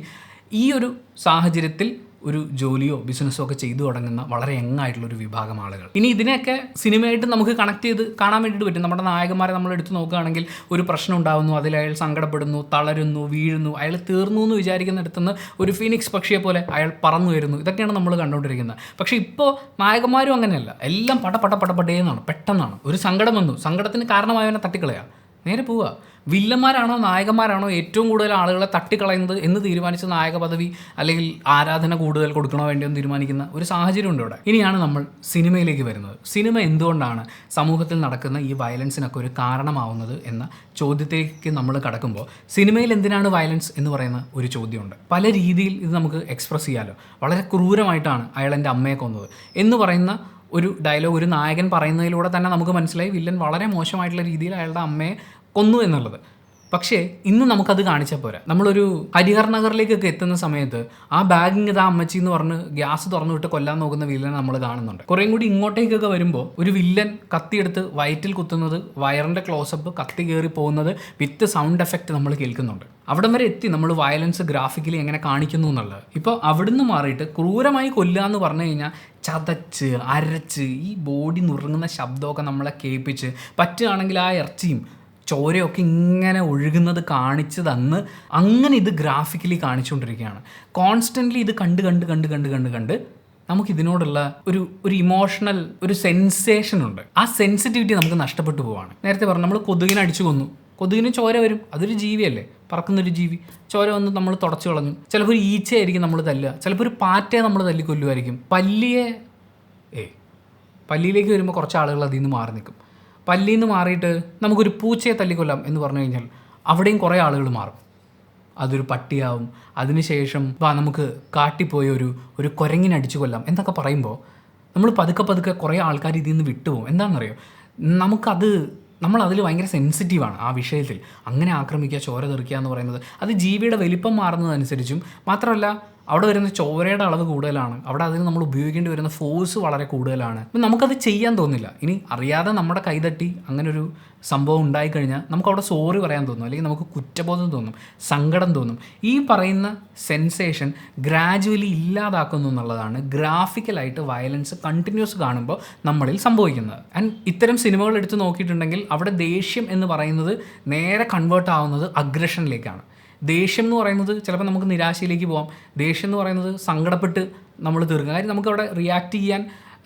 ഈ ഒരു സാഹചര്യത്തിൽ ഒരു ജോലിയോ ബിസിനസ്സോ ഒക്കെ ചെയ്തു തുടങ്ങുന്ന വളരെ യങ്ങായിട്ടുള്ളൊരു വിഭാഗം ആളുകൾ. ഇനി ഇതിനെയൊക്കെ സിനിമയായിട്ട് നമുക്ക് കണക്ട് ചെയ്ത് കാണാൻ വേണ്ടിയിട്ട് പറ്റും. നമ്മുടെ നായകന്മാരെ നമ്മൾ എടുത്ത് നോക്കുകയാണെങ്കിൽ ഒരു പ്രശ്നം ഉണ്ടാകുന്നു, അതിൽ അയാൾ സങ്കടപ്പെടുന്നു, തളരുന്നു, വീഴുന്നു, അയാൾ തീർന്നു എന്ന് വിചാരിക്കുന്നിടത്തുനിന്ന് ഒരു ഫീനിക്സ് പക്ഷിയെ പോലെ അയാൾ പറന്നു വരുന്നു. ഇതൊക്കെയാണ് നമ്മൾ കണ്ടുകൊണ്ടിരിക്കുന്നത്. പക്ഷേ ഇപ്പോൾ നായകന്മാരും അങ്ങനെയല്ല, എല്ലാം പടപടേന്നാണ്, പെട്ടെന്നാണ്. ഒരു സങ്കടം വന്നു, സങ്കടത്തിന് കാരണമായവനെ തട്ടിക്കളയാം, നേരെ പോവുക. വില്ലന്മാരാണോ നായകന്മാരാണോ ഏറ്റവും കൂടുതൽ ആളുകളെ തട്ടിക്കളയുന്നത് എന്ന് തീരുമാനിച്ച നായക പദവി അല്ലെങ്കിൽ ആരാധന കൂടുതൽ കൊടുക്കണോ വേണ്ടിയോ എന്ന് തീരുമാനിക്കുന്ന ഒരു സാഹചര്യമുണ്ട് ഇവിടെ. ഇനിയാണ് നമ്മൾ സിനിമയിലേക്ക് വരുന്നത്. സിനിമ എന്തുകൊണ്ടാണ് സമൂഹത്തിൽ നടക്കുന്ന ഈ വയലൻസിനൊക്കെ ഒരു കാരണമാവുന്നത് എന്ന ചോദ്യത്തേക്ക് നമ്മൾ കടക്കുമ്പോൾ സിനിമയിൽ എന്തിനാണ് വയലൻസ് എന്ന് പറയുന്ന ഒരു ചോദ്യമുണ്ട്. പല രീതിയിൽ ഇത് നമുക്ക് എക്സ്പ്രസ് ചെയ്യാമല്ലോ. വളരെ ക്രൂരമായിട്ടാണ് അയാൾ എൻ്റെ അമ്മയെ കൊന്നത് എന്ന് പറയുന്ന ഒരു ഡയലോഗ് ഒരു നായകൻ പറയുന്നതിലൂടെ തന്നെ നമുക്ക് മനസ്സിലായി വില്ലൻ വളരെ മോശമായിട്ടുള്ള രീതിയിൽ അയാളുടെ അമ്മയെ കൊന്നു എന്നുള്ളത്. പക്ഷേ ഇന്ന് നമുക്കത് കാണിച്ചാൽ പോരാ. നമ്മളൊരു ഹരിഹർ നഗറിലേക്കൊക്കെ എത്തുന്ന സമയത്ത് ആ ബാഗിങ് ഇതാ അമ്മച്ചി എന്ന് പറഞ്ഞ് ഗ്യാസ് തുറന്നു വിട്ട് കൊല്ലാൻ നോക്കുന്ന വില്ലനെ നമ്മൾ കാണുന്നുണ്ട്. കുറേം കൂടി ഇങ്ങോട്ടേക്കൊക്കെ വരുമ്പോൾ ഒരു വില്ലൻ കത്തിയെടുത്ത് വയറ്റിൽ കുത്തുന്നത്, വയറിൻ്റെ ക്ലോസപ്പ്, കത്തി കയറി പോകുന്നത് വിത്ത് സൗണ്ട് എഫക്റ്റ് നമ്മൾ കേൾക്കുന്നുണ്ട്. അവിടം വരെ എത്തി നമ്മൾ വയലൻസ് ഗ്രാഫിക്കലി എങ്ങനെ കാണിക്കുന്നു എന്നുള്ളത്. ഇപ്പോൾ അവിടുന്ന് മാറിയിട്ട് ക്രൂരമായി കൊല്ലുക എന്ന് പറഞ്ഞു കഴിഞ്ഞാൽ ചതച്ച് അരച്ച് ഈ ബോഡി നുറുങ്ങുന്ന ശബ്ദമൊക്കെ നമ്മളെ കേൾപ്പിച്ച്, പറ്റുകയാണെങ്കിൽ ആ ഇറച്ചിയും ചോരയൊക്കെ ഇങ്ങനെ ഒഴുകുന്നത് കാണിച്ച് തന്ന് അങ്ങനെ ഇത് ഗ്രാഫിക്കലി കാണിച്ചുകൊണ്ടിരിക്കുകയാണ്. കോൺസ്റ്റൻ്റ്ലി ഇത് കണ്ട് കണ്ട് കണ്ട് കണ്ട് കണ്ട് കണ്ട് നമുക്കിതിനോടുള്ള ഒരു ഇമോഷണൽ ഒരു സെൻസേഷൻ ഉണ്ട്. ആ സെൻസിറ്റിവിറ്റി നമുക്ക് നഷ്ടപ്പെട്ടു പോവാണ്. നേരത്തെ പറഞ്ഞു നമ്മൾ കൊതുകിനെ അടിച്ചു കൊന്നു, കൊതുകിന് ചോര വരും, അതൊരു ജീവിയല്ലേ, പറക്കുന്നൊരു ജീവി. ചോര വന്ന് നമ്മൾ തുടച്ചു കളഞ്ഞു. ചിലപ്പോൾ ഒരു ഈച്ചയായിരിക്കും നമ്മൾ തല്ലുക, ചിലപ്പോൾ ഒരു പാറ്റയെ നമ്മൾ തല്ലിക്കൊല്ലുമായിരിക്കും. പല്ലിയിലേക്ക് വരുമ്പോൾ കുറച്ച് ആളുകൾ അതിൽ നിന്ന് മാറി നിൽക്കും. പല്ലിയിൽ നിന്ന് മാറിയിട്ട് നമുക്കൊരു പൂച്ചയെ തല്ലിക്കൊല്ലാം എന്ന് പറഞ്ഞു കഴിഞ്ഞാൽ അവിടെയും കുറേ ആളുകൾ മാറും. അതൊരു പട്ടിയാവും. അതിനുശേഷം നമുക്ക് കാട്ടിപ്പോയ ഒരു കുരങ്ങിനെ അടിച്ചു കൊല്ലാം എന്നൊക്കെ പറയുമ്പോൾ നമ്മൾ പതുക്കെ കുറേ ആൾക്കാർ ഇതിൽ നിന്ന് വിട്ടുപോകും. എന്താണെന്നറിയോ, നമ്മളതിൽ ഭയങ്കര സെൻസിറ്റീവാണ് ആ വിഷയത്തിൽ. അങ്ങനെ ആക്രമിക്കുക, ചോര തെറിക്കുക എന്ന് പറയുന്നത് അത് ജീവിയുടെ വലിപ്പം മാറുന്നതനുസരിച്ചും മാത്രമല്ല അവിടെ വരുന്ന ചോരയുടെ അളവ് കൂടുതലാണ്, അവിടെ അതിന് നമ്മൾ ഉപയോഗിക്കേണ്ടി വരുന്ന ഫോഴ്സ് വളരെ കൂടുതലാണ്. അപ്പം നമുക്കത് ചെയ്യാൻ തോന്നില്ല. ഇനി അറിയാതെ നമ്മുടെ കൈതട്ടി അങ്ങനെ ഒരു സംഭവം ഉണ്ടായിക്കഴിഞ്ഞാൽ നമുക്കവിടെ സോറി പറയാൻ തോന്നും, അല്ലെങ്കിൽ നമുക്ക് കുറ്റബോധം തോന്നും, സങ്കടം തോന്നും. ഈ പറയുന്ന സെൻസേഷൻ ഗ്രാജുവലി ഇല്ലാതാക്കുന്നു എന്നുള്ളതാണ് ഗ്രാഫിക്കലായിട്ട് വയലൻസ് കണ്ടിന്യൂസ് കാണുമ്പോൾ നമ്മളിൽ സംഭവിക്കുന്നത്. ആൻഡ് ഇത്തരം സിനിമകൾ എടുത്ത് നോക്കിയിട്ടുണ്ടെങ്കിൽ അവിടെ ദേഷ്യം എന്ന് പറയുന്നത് നേരെ കൺവേർട്ട് ആവുന്നത് അഗ്രഷനിലേക്കാണ്. ദേഷ്യം എന്ന് പറയുന്നത് ചിലപ്പോൾ നമുക്ക് നിരാശയിലേക്ക് പോകാം. ദേഷ്യം എന്ന് പറയുന്നത് സങ്കടപ്പെട്ട് നമ്മൾ തീർക്കുക. കാര്യം നമുക്കവിടെ റിയാക്ട് ചെയ്യാൻ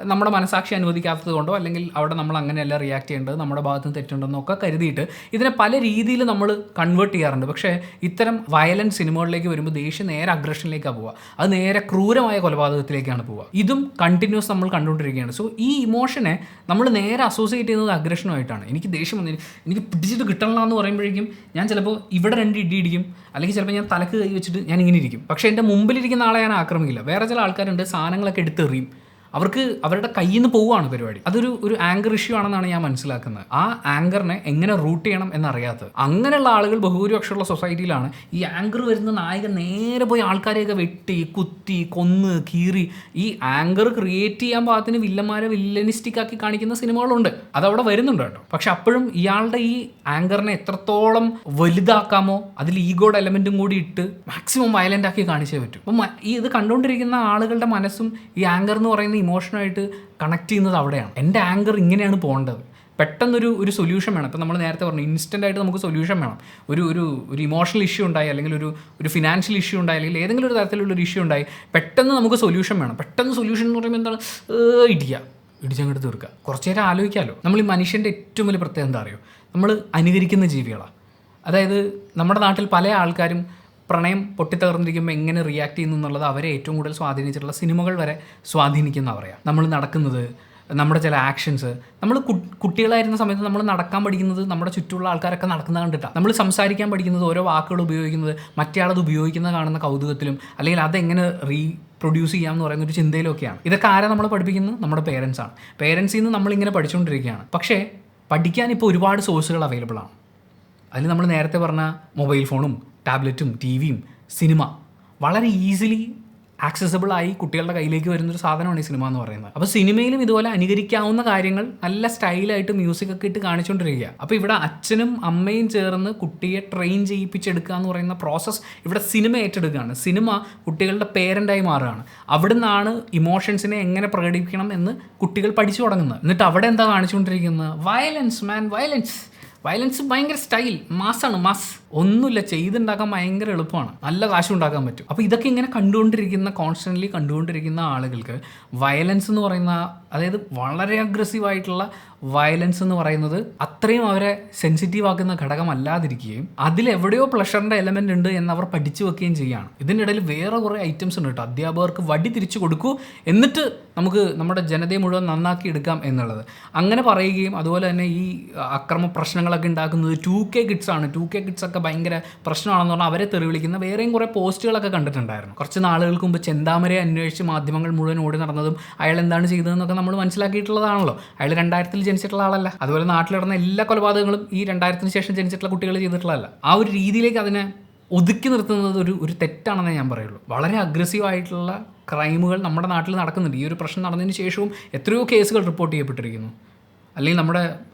നമ്മുടെ മനസാക്ഷി അനുവദിക്കാത്തത് കൊണ്ടോ അല്ലെങ്കിൽ അവിടെ നമ്മൾ അങ്ങനെയല്ല റിയാക്ട് ചെയ്യേണ്ടത്, നമ്മുടെ ഭാഗത്ത് നിന്ന് തെറ്റുണ്ടെന്നൊക്കെ കരുതിയിട്ട് ഇതിനെ പല രീതിയിൽ നമ്മൾ കൺവേർട്ട് ചെയ്യാറുണ്ട്. പക്ഷേ ഇത്തരം വയലൻസ് സിനിമകളിലേക്ക് വരുമ്പോൾ ദേഷ്യം നേരെ അഗ്രഷനിലേക്കാണ് പോവുക. അത് നേരെ ക്രൂരമായ കൊലപാതകത്തിലേക്കാണ് പോവുക. ഇതും കണ്ടിന്യൂസ് നമ്മൾ കണ്ടുകൊണ്ടിരിക്കുകയാണ്. സോ ഈ ഇമോഷനെ നമ്മൾ നേരെ അസോസിയേറ്റ് ചെയ്യുന്നത് അഗ്രഷനുമായിട്ടാണ്. എനിക്ക് ദേഷ്യം വന്നു, എനിക്ക് പിടിച്ചിട്ട് കിട്ടണം എന്ന് പറയുമ്പോഴേക്കും ഞാൻ ചിലപ്പോൾ ഇവിടെ 2 ഇടി ഇടിക്കും, അല്ലെങ്കിൽ ചിലപ്പോൾ ഞാൻ തലക്ക് കൈ വെച്ചിട്ട് ഞാൻ ഇങ്ങനെ ഇരിക്കും. പക്ഷേ എൻ്റെ മുമ്പിലിരിക്കുന്ന ആളെ ഞാൻ ആക്രമിക്കില്ല. വേറെ ചില ആൾക്കാരുണ്ട്, സാധനങ്ങളൊക്കെ എടുത്തെറിയും, അവർക്ക് അവരുടെ കയ്യിൽ നിന്ന് പോവുകയാണ് പരിപാടി. അതൊരു ആങ്കർ ഇഷ്യൂ ആണെന്നാണ് ഞാൻ മനസ്സിലാക്കുന്നത്. ആ ആങ്കറിനെ എങ്ങനെ റൂട്ട് ചെയ്യണം എന്നറിയാത്തത്. അങ്ങനെയുള്ള ആളുകൾ ബഹുഭൂരിപക്ഷമുള്ള സൊസൈറ്റിയിലാണ് ഈ ആങ്കർ വരുന്ന നായകൻ നേരെ പോയി ആൾക്കാരെയൊക്കെ വെട്ടി കുത്തി കൊന്ന് കീറി ഈ ആങ്കർ ക്രിയേറ്റ് ചെയ്യാൻ പാകത്തിന് വില്ലന്മാരെ വില്ലനിസ്റ്റിക് ആക്കി കാണിക്കുന്ന സിനിമകളുണ്ട്. അതവിടെ വരുന്നുണ്ട് കേട്ടോ. പക്ഷെ അപ്പോഴും ഇയാളുടെ ഈ ആങ്കറിനെ എത്രത്തോളം വലുതാക്കാമോ അതിൽ ഈഗോയുടെ എലമെൻറ്റും കൂടി ഇട്ട് മാക്സിമം വയലൻ്റ് ആക്കി കാണിച്ചേ പറ്റും. അപ്പം ഈ ഇത് കണ്ടുകൊണ്ടിരിക്കുന്ന ആളുകളുടെ മനസ്സും ഈ ആങ്കർ എന്ന് പറയുന്ന ഇമോഷനായിട്ട് കണക്ട് ചെയ്യുന്നത് അവിടെയാണ്. എൻ്റെ ആങ്കർ ഇങ്ങനെയാണ് പോകേണ്ടത്, പെട്ടെന്നൊരു സൊല്യൂഷൻ വേണം. ഇപ്പം നമ്മൾ നേരത്തെ പറഞ്ഞു ഇൻസ്റ്റൻ്റ് ആയിട്ട് നമുക്ക് സൊല്യൂഷൻ വേണം. ഒരു ഇമോഷണൽ ഇഷ്യൂ ഉണ്ടായി, അല്ലെങ്കിൽ ഒരു ഫിനാൻഷ്യൽ ഇഷ്യൂ ഉണ്ടായി, അല്ലെങ്കിൽ ഏതെങ്കിലും ഒരു തരത്തിലുള്ളൊരു ഇഷ്യൂ ഉണ്ടായി, പെട്ടെന്ന് നമുക്ക് സൊല്യൂഷൻ വേണം. പെട്ടെന്ന് സൊല്യൂഷൻ എന്ന് പറയുമ്പോൾ എന്താണ്, ഇടിച്ചങ്ങോട്ട് തീർക്കുക. കുറച്ച് നേരം ആലോചിക്കാമല്ലോ. നമ്മൾ ഈ മനുഷ്യൻ്റെ ഏറ്റവും വലിയ പ്രത്യേകത എന്താ അറിയോ, നമ്മൾ അനുകരിക്കുന്ന ജീവികളാണ്. അതായത് നമ്മുടെ നാട്ടിൽ പല ആൾക്കാരും പ്രണയം പൊട്ടിത്തകർന്നിരിക്കുമ്പോൾ എങ്ങനെ റിയാക്ട് ചെയ്യുന്നു എന്നുള്ളത് അവരെ ഏറ്റവും കൂടുതൽ സ്വാധീനിച്ചിട്ടുള്ള സിനിമകൾ വരെ സ്വാധീനിക്കുന്ന പറയാം. നമ്മൾ നടക്കുന്നത്, നമ്മുടെ ചില ആക്ഷൻസ്, നമ്മൾ കുട്ടികളായിരുന്ന സമയത്ത് നമ്മൾ നടക്കാൻ പഠിക്കുന്നത് നമ്മുടെ ചുറ്റുമുള്ള ആൾക്കാരൊക്കെ നടക്കുന്നത് കണ്ടിട്ടാണ്. നമ്മൾ സംസാരിക്കാൻ പഠിക്കുന്നത്, ഓരോ വാക്കുകൾ ഉപയോഗിക്കുന്നത് മറ്റേയാളത് ഉപയോഗിക്കുന്നത് കാണുന്ന കൗതുകത്തിലും, അല്ലെങ്കിൽ അതെങ്ങനെ പ്രൊഡ്യൂസ് ചെയ്യാമെന്ന് പറയുന്ന ഒരു ചിന്തയിലൊക്കെയാണ്. ഇതൊക്കെ ആരാ നമ്മൾ പഠിപ്പിക്കുന്നത്? നമ്മുടെ പേരൻസാണ്. പേരൻസിൽ നിന്ന് നമ്മളിങ്ങനെ പഠിച്ചുകൊണ്ടിരിക്കുകയാണ്. പക്ഷേ പഠിക്കാനിപ്പോൾ ഒരുപാട് സോഴ്സുകൾ അവൈലബിൾ ആണ്. അതിൽ നമ്മൾ നേരത്തെ പറഞ്ഞ മൊബൈൽ ഫോണും ടാബ്ലറ്റും ടിവിയും സിനിമ വളരെ ഈസിലി ആക്സസിബിൾ ആയി കുട്ടികളുടെ കയ്യിലേക്ക് വരുന്നൊരു സാധനമാണ് ഈ സിനിമ എന്ന് പറയുന്നത്. അപ്പോൾ സിനിമയിലും ഇതുപോലെ അനുകരിക്കാവുന്ന കാര്യങ്ങൾ നല്ല സ്റ്റൈലായിട്ട് മ്യൂസിക്കൊക്കെ ഇട്ട് കാണിച്ചുകൊണ്ടിരിക്കുക. അപ്പോൾ ഇവിടെ അച്ഛനും അമ്മയും ചേർന്ന് കുട്ടിയെ ട്രെയിൻ ചെയ്യിപ്പിച്ചെടുക്കുക എന്ന് പറയുന്ന പ്രോസസ്സ് ഇവിടെ സിനിമ ഏറ്റെടുക്കുകയാണ്. സിനിമ കുട്ടികളുടെ പേരൻ്റായി മാറുകയാണ്. അവിടെ നിന്നാണ് ഇമോഷൻസിനെ എങ്ങനെ പ്രകടിപ്പിക്കണം എന്ന് കുട്ടികൾ പഠിച്ചു തുടങ്ങുന്നത്. എന്നിട്ട് അവിടെ എന്താ കാണിച്ചുകൊണ്ടിരിക്കുന്നത്? വയലൻസ് ഭയങ്കര സ്റ്റൈൽ, മാസാണ്, മാസ്. ഒന്നുമില്ല, ചെയ്തുണ്ടാക്കാൻ ഭയങ്കര എളുപ്പമാണ്, നല്ല കാശും ഉണ്ടാക്കാൻ പറ്റും. അപ്പോൾ ഇതൊക്കെ ഇങ്ങനെ കോൺസ്റ്റൻ്റ്ലി കണ്ടുകൊണ്ടിരിക്കുന്ന ആളുകൾക്ക് വയലൻസ് എന്ന് പറയുന്ന, അതായത് വളരെ അഗ്രസീവായിട്ടുള്ള വയലൻസ് എന്ന് പറയുന്നത് അത്രയും അവരെ സെൻസിറ്റീവ് ആക്കുന്ന ഘടകമല്ലാതിരിക്കുകയും അതിലെവിടെയോ പ്ലഷറിൻ്റെ എലമെൻ്റ് ഉണ്ട് എന്നവർ പഠിച്ചു വെക്കുകയും ചെയ്യുകയാണ്. ഇതിനിടയിൽ വേറെ കുറേ ഐറ്റംസ് ഉണ്ട് കേട്ടോ. അധ്യാപകർക്ക് വടി തിരിച്ചു കൊടുക്കൂ, എന്നിട്ട് നമുക്ക് നമ്മുടെ ജനതയെ മുഴുവൻ നന്നാക്കി എടുക്കാം എന്നുള്ളത് അങ്ങനെ പറയുകയും, അതുപോലെ തന്നെ ഈ അക്രമ പ്രശ്നങ്ങളൊക്കെ ഉണ്ടാക്കുന്നത് 2K കിഡ്സ് ആണ്. 2K കിഡ്സ് ഒക്കെ സിനിമകളൊക്കെ ഭയങ്കര പ്രശ്നമാണെന്ന് പറഞ്ഞാൽ അവരെ തെറി വിളിക്കുന്ന വേറെയും കുറേ പോസ്റ്റുകളൊക്കെ കണ്ടിട്ടുണ്ടായിരുന്നു. കുറച്ച് നാളുകൾക്ക് മുമ്പ് ചെന്താമരയെ അന്വേഷിച്ച് മാധ്യമങ്ങൾ മുഴുവൻ ഓടി നടന്നതും അയാൾ എന്താണ് ചെയ്തതെന്നൊക്കെ നമ്മൾ മനസ്സിലാക്കിയിട്ടുള്ളതാണല്ലോ. അയാൾ 2000 ജനിച്ചിട്ടുള്ള ആളല്ല. അതുപോലെ നാട്ടിൽ നടന്ന എല്ലാ കൊലപാതകങ്ങളും ഈ 2000 ശേഷം ജനിച്ചിട്ടുള്ള കുട്ടികൾ ചെയ്തിട്ടുള്ളതല്ല. ആ ഒരു രീതിയിലേക്ക് അതിനെ ഒതുക്കി നിർത്തുന്നത് ഒരു തെറ്റാണെന്നേ ഞാൻ പറയുള്ളൂ. വളരെ അഗ്രസീവായിട്ടുള്ള ക്രൈമുകൾ നമ്മുടെ നാട്ടിൽ നടക്കുന്നുണ്ട്. ഈ ഒരു പ്രശ്നം നടന്നതിന് ശേഷവും എത്രയോ കേസുകൾ റിപ്പോർട്ട് ചെയ്യപ്പെട്ടിരിക്കുന്നു, അല്ലെങ്കിൽ നമ്മുടെ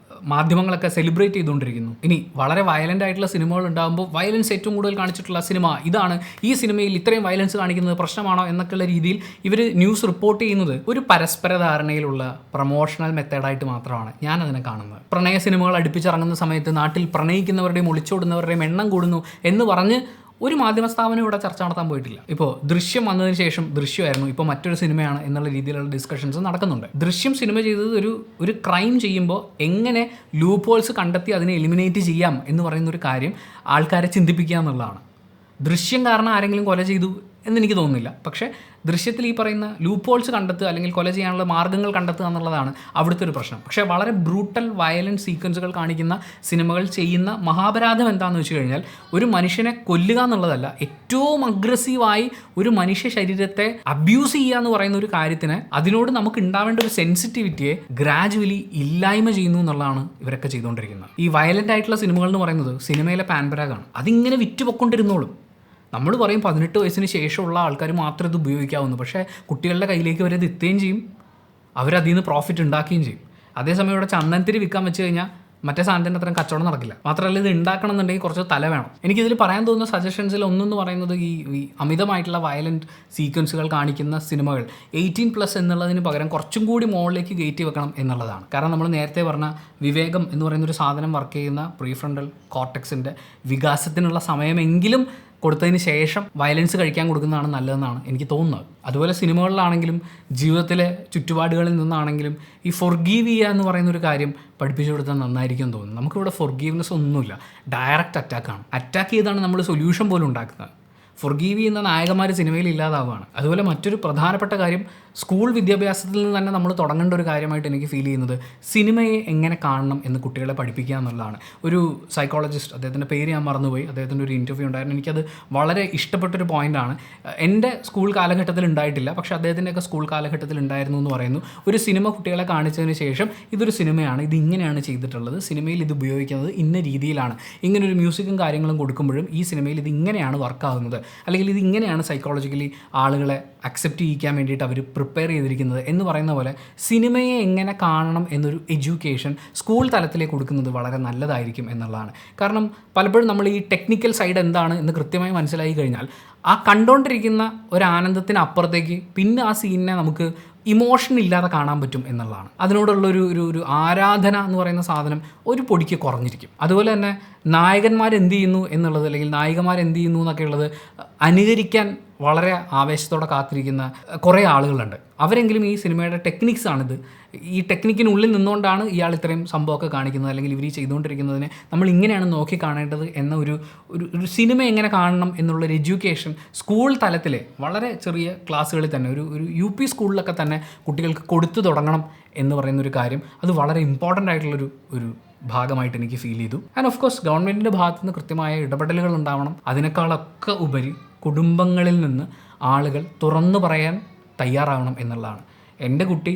മാധ്യമങ്ങളൊക്കെ സെലിബ്രേറ്റ് ചെയ്തുകൊണ്ടിരിക്കുന്നു. ഇനി വളരെ വയലൻ്റ് ആയിട്ടുള്ള സിനിമകൾ ഉണ്ടാകുമ്പോൾ വയലൻസ് ഏറ്റവും കൂടുതൽ കാണിച്ചിട്ടുള്ള സിനിമ ഇതാണ്, ഈ സിനിമയിൽ ഇത്രയും വയലൻസ് കാണിക്കുന്നത് പ്രശ്നമാണോ എന്നൊക്കെയുള്ള രീതിയിൽ ഇവർ ന്യൂസ് റിപ്പോർട്ട് ചെയ്യുന്നത് ഒരു പരസ്പര ധാരണയിലുള്ള പ്രൊമോഷണൽ മെത്തേഡായിട്ട് മാത്രമാണ് ഞാൻ അതിനെ കാണുന്നത്. പ്രണയ സിനിമകൾ അടുപ്പിച്ചിറങ്ങുന്ന സമയത്ത് നാട്ടിൽ പ്രണയിക്കുന്നവരുടെയും ഒളിച്ചോടുന്നവരുടെയും എണ്ണം കൂടുന്നു എന്ന് പറഞ്ഞ് ഒരു മാധ്യമ സ്ഥാപനം ഇവിടെ ചർച്ച നടത്താൻ പോയിട്ടില്ല. ഇപ്പോൾ ദൃശ്യം വന്നതിന് ശേഷം ദൃശ്യമായിരുന്നു, ഇപ്പോൾ മറ്റൊരു സിനിമയാണ് എന്നുള്ള രീതിയിലുള്ള ഡിസ്കഷൻസ് നടക്കുന്നുണ്ട്. ദൃശ്യം സിനിമ ചെയ്തത് ഒരു ക്രൈം ചെയ്യുമ്പോൾ എങ്ങനെ ലൂപ്പ് ഹോൾസ് കണ്ടെത്തി അതിനെ എലിമിനേറ്റ് ചെയ്യാം എന്ന് പറയുന്ന ഒരു കാര്യം ആൾക്കാരെ ചിന്തിപ്പിക്കുക എന്നുള്ളതാണ്. ദൃശ്യം കാരണം ആരെങ്കിലും കൊല ചെയ്തു എന്നെനിക്ക് തോന്നുന്നില്ല. പക്ഷേ ദൃശ്യത്തിൽ ഈ പറയുന്ന ലൂപ്പ് ഹോൾസ് കണ്ടെത്തുക അല്ലെങ്കിൽ കൊല ചെയ്യാനുള്ള മാർഗ്ഗങ്ങൾ കണ്ടെത്തുക എന്നുള്ളതാണ് അവിടുത്തെ ഒരു പ്രശ്നം. പക്ഷേ വളരെ ബ്രൂട്ടൽ വയലൻറ്റ് സീക്വൻസുകൾ കാണിക്കുന്ന സിനിമകൾ ചെയ്യുന്ന മഹാപരാധം എന്താണെന്ന് വെച്ച് കഴിഞ്ഞാൽ ഒരു മനുഷ്യനെ കൊല്ലുക എന്നുള്ളതല്ല, ഏറ്റവും അഗ്രസീവായി ഒരു മനുഷ്യ ശരീരത്തെ അബ്യൂസ് ചെയ്യുക എന്ന് പറയുന്ന ഒരു കാര്യത്തിന് അതിനോട് നമുക്ക് ഉണ്ടാവേണ്ട ഒരു സെൻസിറ്റിവിറ്റിയെ ഗ്രാജുവലി ഇല്ലായ്മ ചെയ്യുന്നു എന്നുള്ളതാണ് ഇവരൊക്കെ ചെയ്തുകൊണ്ടിരിക്കുന്നത്. ഈ വയലൻ്റ് ആയിട്ടുള്ള സിനിമകൾ എന്ന് പറയുന്നത് സിനിമയിലെ പാൻപരാഗാണ്. അതിങ്ങനെ വിറ്റുപൊക്കൊണ്ടിരുന്നോളും. നമ്മൾ പറയും 18 വയസ്സിന് ശേഷമുള്ള ആൾക്കാർ മാത്രമേ ഇത് ഉപയോഗിക്കാവുന്നു. പക്ഷേ കുട്ടികളുടെ കയ്യിലേക്ക് അവരത് എത്തുകയും ചെയ്യും, അവരതിൽ നിന്ന് പ്രോഫിറ്റ് ഉണ്ടാക്കുകയും ചെയ്യും. അതേസമയം ഇവിടെ ചന്ദനത്തിരി വിൽക്കാൻ വെച്ച് കഴിഞ്ഞാൽ മറ്റേ സാധനത്തിൻ്റെ അത്രയും കച്ചവടം നടക്കില്ല. മാത്രമല്ല ഇത് ഉണ്ടാക്കണം എന്നുണ്ടെങ്കിൽ കുറച്ച് തല വേണം. എനിക്കിതിൽ പറയാൻ തോന്നുന്ന സജഷൻസിൽ ഒന്നെന്ന് പറയുന്നത് ഈ അമിതമായിട്ടുള്ള വയലൻറ്റ് സീക്വൻസുകൾ കാണിക്കുന്ന സിനിമകൾ 18+ എന്നുള്ളതിന് പകരം കുറച്ചും കൂടി മുകളിലേക്ക് കയറ്റി വെക്കണം എന്നുള്ളതാണ്. കാരണം നമ്മൾ നേരത്തെ പറഞ്ഞ വിവേകം എന്ന് പറയുന്നൊരു സാധനം വർക്ക് ചെയ്യുന്ന പ്രീഫ്രണ്ടൽ കോർട്ടെക്സിൻ്റെ വികാസത്തിനുള്ള സമയമെങ്കിലും കൊടുത്തതിന് ശേഷം വയലൻസ് കഴിക്കാൻ കൊടുക്കുന്നതാണ് നല്ലതെന്നാണ് എനിക്ക് തോന്നുന്നത്. അതുപോലെ സിനിമകളിലാണെങ്കിലും ജീവിതത്തിലെ ചുറ്റുപാടുകളിൽ നിന്നാണെങ്കിലും ഈ ഫൊർഗീവ് ചെയ്യുക എന്ന് പറയുന്ന ഒരു കാര്യം പഠിപ്പിച്ചു കൊടുത്താൽ നന്നായിരിക്കും തോന്നുന്നു. നമുക്കിവിടെ ഫൊർഗീവ്നെസ് ഒന്നുമില്ല, ഡയറക്റ്റ് അറ്റാക്കാണ്. അറ്റാക്ക് ചെയ്താണ് നമ്മൾ സൊല്യൂഷൻ പോലും ഉണ്ടാക്കുന്നത്. ഫൊർഗീവ് ചെയ്യുന്ന നായകന്മാർ സിനിമയിൽ ഇല്ലാതാവുകയാണ്. അതുപോലെ മറ്റൊരു പ്രധാനപ്പെട്ട കാര്യം സ്കൂൾ വിദ്യാഭ്യാസത്തിൽ നിന്ന് തന്നെ നമ്മൾ തുടങ്ങേണ്ട ഒരു കാര്യമായിട്ട് എനിക്ക് ഫീൽ ചെയ്യുന്നത് സിനിമയെ എങ്ങനെ കാണണം എന്ന് കുട്ടികളെ പഠിപ്പിക്കുക എന്നുള്ളതാണ്. ഒരു സൈക്കോളജിസ്റ്റ്, അദ്ദേഹത്തിൻ്റെ പേര് ഞാൻ മറന്നുപോയി, അദ്ദേഹത്തിൻ്റെ ഒരു ഇൻ്റർവ്യൂ ഉണ്ടായിരുന്നു, എനിക്കത് വളരെ ഇഷ്ടപ്പെട്ടൊരു പോയിൻ്റാണ്. എൻ്റെ സ്കൂൾ കാലഘട്ടത്തിൽ ഉണ്ടായിട്ടില്ല, പക്ഷേ അദ്ദേഹത്തിൻ്റെയൊക്കെ സ്കൂൾ കാലഘട്ടത്തിൽ ഉണ്ടായിരുന്നു എന്ന് പറയുന്നു. ഒരു സിനിമ കുട്ടികളെ കാണിച്ചതിന് ശേഷം ഇതൊരു സിനിമയാണ്, ഇത് ഇങ്ങനെയാണ് ചെയ്തിട്ടുള്ളത്, സിനിമയിൽ ഇത് ഉപയോഗിക്കുന്നത് ഇന്ന രീതിയിലാണ്, ഇങ്ങനൊരു മ്യൂസിക്കും കാര്യങ്ങളും കൊടുക്കുമ്പോഴും ഈ സിനിമയിൽ ഇത് ഇങ്ങനെയാണ് വർക്കാവുന്നത്, അല്ലെങ്കിൽ ഇത് ഇങ്ങനെയാണ് സൈക്കോളജിക്കലി ആളുകളെ അക്സെപ്റ്റ് ചെയ്യിക്കാൻ വേണ്ടിയിട്ട് അവർ പ്രിപ്പയർ ചെയ്തിരിക്കുന്നത് എന്ന് പറയുന്ന പോലെ സിനിമയെ എങ്ങനെ കാണണം എന്നൊരു എഡ്യൂക്കേഷൻ സ്കൂൾ തലത്തിലേക്ക് കൊടുക്കുന്നത് വളരെ നല്ലതായിരിക്കും എന്നുള്ളതാണ്. കാരണം പലപ്പോഴും നമ്മൾ ഈ ടെക്നിക്കൽ സൈഡ് എന്താണ് എന്ന് കൃത്യമായി മനസ്സിലാക്കി കഴിഞ്ഞാൽ ആ കണ്ടുകൊണ്ടിരിക്കുന്ന ഒരു ആനന്ദത്തിന് അപ്പുറത്തേക്ക് പിന്നെ ആ സീനിനെ നമുക്ക് ഇമോഷൻ ഇല്ലാതെ കാണാൻ പറ്റും എന്നുള്ളതാണ്. അതിനോടുള്ളൊരു ആരാധന എന്ന് പറയുന്ന സാധനം ഒരു പൊടിക്ക് കുറഞ്ഞിരിക്കും. അതുപോലെ തന്നെ നായകന്മാരെന്ത് ചെയ്യുന്നു എന്നുള്ളത്, അല്ലെങ്കിൽ നായികമാരെന്ത് ചെയ്യുന്നു എന്നൊക്കെ ഉള്ളത് അനുകരിക്കാൻ വളരെ ആവേശത്തോടെ കാത്തിരിക്കുന്ന കുറേ ആളുകളുണ്ട്. അവരെങ്കിലും ഈ സിനിമയുടെ ടെക്നിക്സാണിത്, ഈ ടെക്നിക്കിനുള്ളിൽ നിന്നുകൊണ്ടാണ് ഇയാൾ ഇത്രയും സംഭവമൊക്കെ കാണിക്കുന്നത്, അല്ലെങ്കിൽ ഇവർ ചെയ്തുകൊണ്ടിരിക്കുന്നതിനെ നമ്മൾ ഇങ്ങനെയാണ് നോക്കി കാണേണ്ടത് എന്ന ഒരു സിനിമ എങ്ങനെ കാണണം എന്നുള്ളൊരു എഡ്യൂക്കേഷൻ സ്കൂൾ തലത്തിൽ വളരെ ചെറിയ ക്ലാസ്സുകളിൽ തന്നെ ഒരു UP സ്കൂളിലൊക്കെ തന്നെ കുട്ടികൾക്ക് കൊടുത്തു തുടങ്ങണം എന്ന് പറയുന്നൊരു കാര്യം അത് വളരെ ഇമ്പോർട്ടൻ്റ് ആയിട്ടുള്ളൊരു ഭാഗമായിട്ട് എനിക്ക് ഫീൽ ചെയ്തു. ആൻഡ് ഓഫ് കോഴ്സ് ഗവൺമെൻറ്റിൻ്റെ ഭാഗത്തു നിന്ന് കൃത്യമായ ഇടപെടലുകൾ ഉണ്ടാവണം. അതിനേക്കാളൊക്കെ ഉപരി കുടുംബങ്ങളിൽ നിന്ന് ആളുകൾ തുറന്നു പറയാൻ തയ്യാറാവണം എന്നുള്ളതാണ്. എൻ്റെ കുട്ടി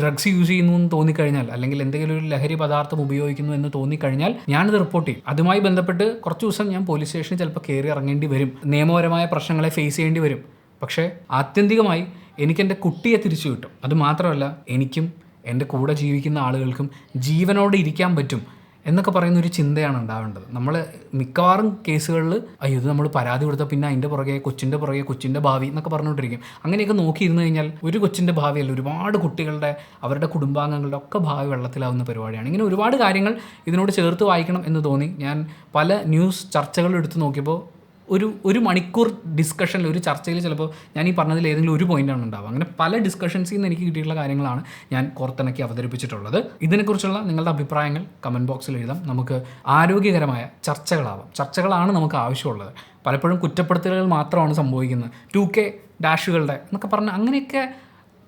ഡ്രഗ്സ് യൂസ് ചെയ്യുന്നു എന്ന് തോന്നിക്കഴിഞ്ഞാൽ, അല്ലെങ്കിൽ എന്തെങ്കിലും ഒരു ലഹരി പദാർത്ഥം ഉപയോഗിക്കുന്നു എന്ന് തോന്നിക്കഴിഞ്ഞാൽ ഞാനത് റിപ്പോർട്ട് ചെയ്യും. അതുമായി ബന്ധപ്പെട്ട് കുറച്ച് ദിവസം ഞാൻ പോലീസ് സ്റ്റേഷനിൽ ചിലപ്പോൾ കയറി ഇറങ്ങേണ്ടി വരും, നിയമപരമായ പ്രശ്നങ്ങളെ ഫേസ് ചെയ്യേണ്ടി വരും. പക്ഷേ ആത്യന്തികമായി എനിക്കെൻ്റെ കുട്ടിയെ തിരിച്ചു കിട്ടും. അതുമാത്രമല്ല എനിക്കും എൻ്റെ കൂടെ ജീവിക്കുന്ന ആളുകൾക്കും ജീവനോടെ ഇരിക്കാൻ പറ്റും എന്നൊക്കെ പറയുന്നൊരു ചിന്തയാണ് ഉണ്ടാവേണ്ടത്. നമ്മൾ മിക്കവാറും കേസുകളിൽ ഇത് നമ്മൾ പരാതി കൊടുത്താൽ പിന്നെ അതിൻ്റെ പുറകെ കൊച്ചിൻ്റെ ഭാവി എന്നൊക്കെ പറഞ്ഞുകൊണ്ടിരിക്കും. അങ്ങനെയൊക്കെ നോക്കിയിരുന്നു കഴിഞ്ഞാൽ ഒരു കൊച്ചിൻ്റെ ഭാവിയല്ല, ഒരുപാട് കുട്ടികളുടെ അവരുടെ കുടുംബാംഗങ്ങളുടെ ഒക്കെ ഭാവി വെള്ളത്തിലാവുന്ന പരിപാടിയാണ്. ഇങ്ങനെ ഒരുപാട് കാര്യങ്ങൾ ഇതിനോട് ചേർത്ത് വായിക്കണം എന്ന് തോന്നി. ഞാൻ പല ന്യൂസ് ചർച്ചകൾ എടുത്ത് നോക്കിയപ്പോൾ ഒരു മണിക്കൂർ ഡിസ്കഷനിൽ, ഒരു ചർച്ചയിൽ ചിലപ്പോൾ ഞാൻ ഈ പറഞ്ഞതിൽ ഏതെങ്കിലും ഒരു പോയിൻ്റാണ് ഉണ്ടാവുക. അങ്ങനെ പല ഡിസ്കഷൻസിൽ നിന്ന് എനിക്ക് കിട്ടിയിട്ടുള്ള കാര്യങ്ങളാണ് ഞാൻ കോർത്തിണക്കി അവതരിപ്പിച്ചിട്ടുള്ളത്. ഇതിനെക്കുറിച്ചുള്ള നിങ്ങളുടെ അഭിപ്രായങ്ങൾ കമൻറ്റ് ബോക്സിൽ എഴുതാം. നമുക്ക് ആരോഗ്യകരമായ ചർച്ചകളാണ് നമുക്ക് ആവശ്യമുള്ളത്. പലപ്പോഴും കുറ്റപ്പെടുത്തലുകൾ മാത്രമാണ് സംഭവിക്കുന്നത്. 2K ഡാഷുകളുടെ എന്നൊക്കെ പറഞ്ഞാൽ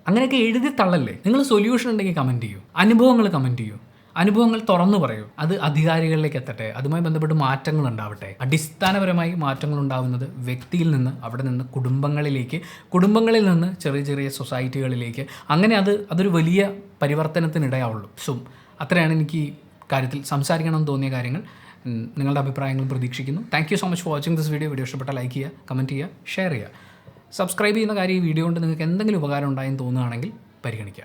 അങ്ങനെയൊക്കെ എഴുതി തള്ളല്ലേ. നിങ്ങൾ സൊല്യൂഷൻ ഉണ്ടെങ്കിൽ കമൻറ്റ് ചെയ്യൂ, അനുഭവങ്ങൾ കമൻറ്റ് ചെയ്യൂ. അനുഭവങ്ങൾ തുറന്നു പറയൂ. അത് അധികാരികളിലേക്ക് എത്തട്ടെ, അതുമായി ബന്ധപ്പെട്ട് മാറ്റങ്ങൾ ഉണ്ടാവട്ടെ. അടിസ്ഥാനപരമായി മാറ്റങ്ങൾ ഉണ്ടാവുന്നത് വ്യക്തിയിൽ നിന്ന്, അവിടെ നിന്ന് കുടുംബങ്ങളിലേക്ക്, കുടുംബങ്ങളിൽ നിന്ന് ചെറിയ ചെറിയ സൊസൈറ്റികളിലേക്ക്, അങ്ങനെ അതൊരു വലിയ പരിവർത്തനത്തിനിടയാവുള്ളൂ. സോ അത്രയാണ് എനിക്ക് കാര്യത്തിൽ സംസാരിക്കണമെന്ന് തോന്നിയ കാര്യങ്ങൾ. നിങ്ങളുടെ അഭിപ്രായങ്ങൾ പ്രതീക്ഷിക്കുന്നു. Thank you so much for watching this video. Video ഇഷ്ടപ്പെട്ടാൽ ലൈക്ക് ചെയ്യുക, കമൻറ്റ് ചെയ്യുക, ഷെയർ ചെയ്യുക. സബ്സ്ക്രൈബ് ചെയ്യുന്ന കാര്യം ഈ വീഡിയോ കൊണ്ട് നിങ്ങൾക്ക് എന്തെങ്കിലും ഉപകാരം ഉണ്ടായെന്ന് തോന്നുകയാണെങ്കിൽ പരിഗണിക്കുക.